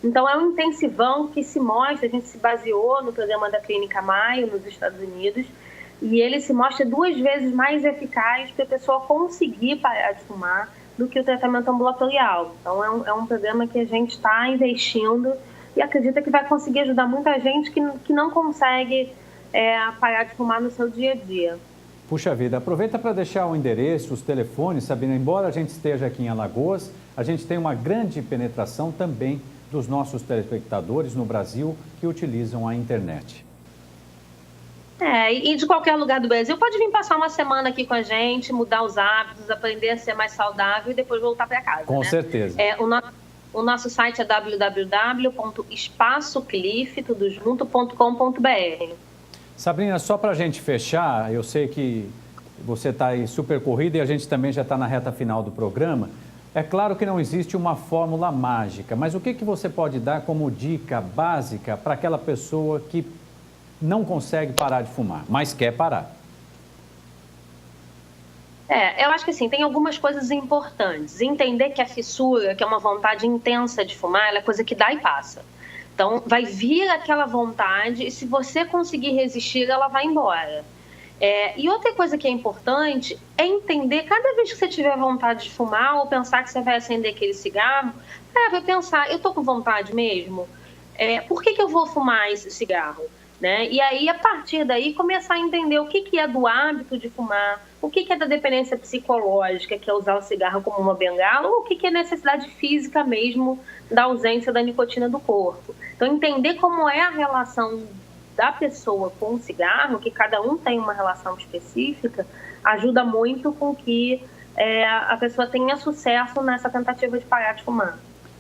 Speaker 13: Então, é um intensivão que se mostra, a gente se baseou no programa da Clínica Mayo, nos Estados Unidos, e ele se mostra 2 vezes mais eficaz para a pessoa conseguir parar de fumar do que o tratamento ambulatorial. Então, é um programa que a gente está investindo e acredita que vai conseguir ajudar muita gente que não consegue parar de fumar no seu dia a dia.
Speaker 1: Puxa vida, aproveita para deixar o endereço, os telefones, Sabrina. Embora a gente esteja aqui em Alagoas, a gente tem uma grande penetração também dos nossos telespectadores no Brasil que utilizam a internet.
Speaker 13: E de qualquer lugar do Brasil pode vir passar uma semana aqui com a gente, mudar os hábitos, aprender a ser mais saudável e depois voltar para casa.
Speaker 1: Com certeza.
Speaker 13: O nosso site é www.espacocliff.com.br.
Speaker 1: Sabrina, só para a gente fechar, eu sei que você está aí super corrida e a gente também já está na reta final do programa. É claro que não existe uma fórmula mágica, mas o que você pode dar como dica básica para aquela pessoa que não consegue parar de fumar, mas quer parar?
Speaker 13: Eu acho que assim, tem algumas coisas importantes. Entender que a fissura, que é uma vontade intensa de fumar, ela é coisa que dá e passa. Então, vai vir aquela vontade e se você conseguir resistir, ela vai embora. E outra coisa que é importante é entender, cada vez que você tiver vontade de fumar ou pensar que você vai acender aquele cigarro, vai pensar, eu tô com vontade mesmo? Por que eu vou fumar esse cigarro? Né? E aí, a partir daí, começar a entender o que é do hábito de fumar, o que é da dependência psicológica, que é usar o cigarro como uma bengala, ou o que é necessidade física mesmo da ausência da nicotina do corpo. Então, entender como é a relação da pessoa com o cigarro, que cada um tem uma relação específica, ajuda muito com que a pessoa tenha sucesso nessa tentativa de parar de fumar.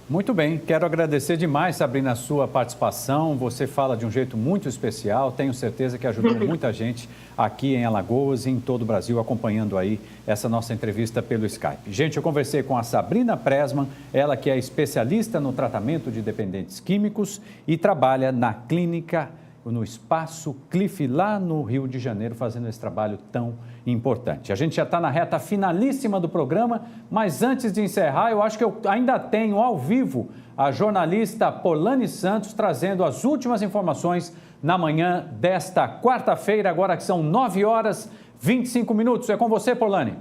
Speaker 1: Muito bem, quero agradecer demais, Sabrina, a sua participação. Você fala de um jeito muito especial, tenho certeza que ajudou muita gente aqui em Alagoas e em todo o Brasil, acompanhando aí essa nossa entrevista pelo Skype. Gente, eu conversei com a Sabrina Pressman, ela que é especialista no tratamento de dependentes químicos e trabalha na clínica, no Espaço Cliff, lá no Rio de Janeiro, fazendo esse trabalho tão importante. A gente já está na reta finalíssima do programa, mas antes de encerrar, eu acho que eu ainda tenho ao vivo a jornalista Polani Santos trazendo as últimas informações na manhã desta quarta-feira, agora que são 9h25. É com você, Polani.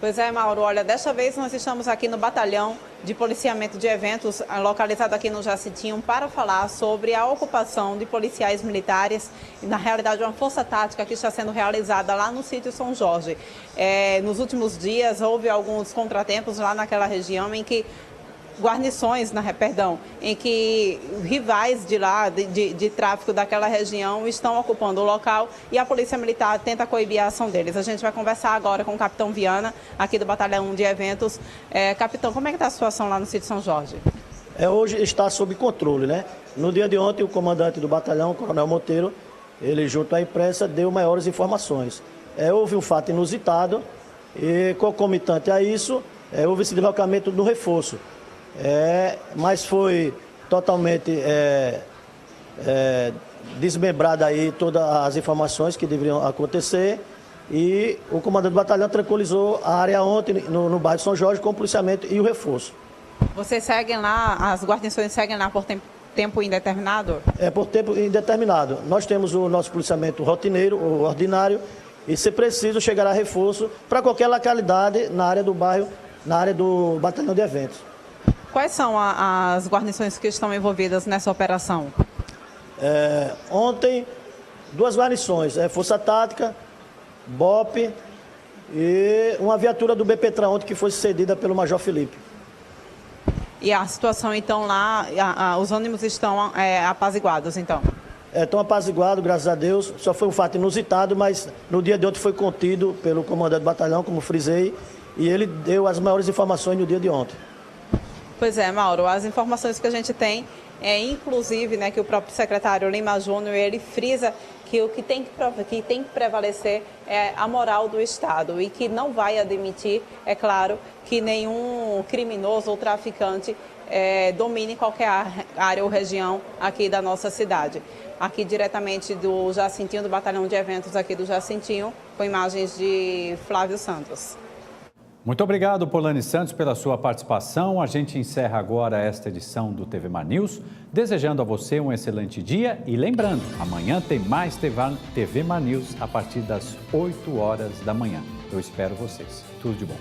Speaker 20: Pois é, Mauro, olha, desta vez nós estamos aqui no Batalhão de Policiamento de Eventos, localizado aqui no Jacitinho, para falar sobre a ocupação de policiais militares e, na realidade, uma força tática que está sendo realizada lá no sítio São Jorge. Nos últimos dias, houve alguns contratempos lá naquela região em que em que rivais de lá, de tráfico daquela região, estão ocupando o local e a Polícia Militar tenta coibir a ação deles. A gente vai conversar agora com o Capitão Viana, aqui do Batalhão de Eventos. Capitão, como é que está a situação lá no sítio São Jorge?
Speaker 2: Hoje está sob controle, né? No dia de ontem, o comandante do batalhão, o Coronel Monteiro, ele junto à imprensa, deu maiores informações. Houve um fato inusitado e, concomitante a isso, houve esse deslocamento do reforço. Mas foi totalmente desmembrada aí todas as informações que deveriam acontecer e o comandante do batalhão tranquilizou a área ontem no bairro São Jorge com o policiamento e o reforço.
Speaker 20: Vocês seguem lá, as guarnições seguem lá por tempo indeterminado?
Speaker 2: Por tempo indeterminado. Nós temos o nosso policiamento rotineiro, o ordinário, e se preciso chegará reforço para qualquer localidade na área do bairro, na área do batalhão de eventos.
Speaker 20: Quais são as guarnições que estão envolvidas nessa operação?
Speaker 2: Ontem, 2 guarnições, Força Tática, BOP e uma viatura do BPTRA ontem que foi cedida pelo Major Felipe.
Speaker 20: E a situação então lá, os ânimos estão apaziguados então?
Speaker 2: estão apaziguados, graças a Deus. Só foi um fato inusitado, mas no dia de ontem foi contido pelo comandante do batalhão, como frisei, e ele deu as maiores informações no dia de ontem.
Speaker 20: Pois é, Mauro, as informações que a gente tem inclusive, né, que o próprio secretário Lima Júnior, ele frisa que o que tem que prevalecer é a moral do Estado e que não vai admitir, é claro, que nenhum criminoso ou traficante domine qualquer área ou região aqui da nossa cidade. Aqui diretamente do Jacintinho, do Batalhão de Eventos aqui do Jacintinho, com imagens de Flávio Santos.
Speaker 1: Muito obrigado, Polani Santos, pela sua participação. A gente encerra agora esta edição do TV Mar News, desejando a você um excelente dia e lembrando, amanhã tem mais TV Mar News a partir das 8 horas da manhã. Eu espero vocês. Tudo de bom.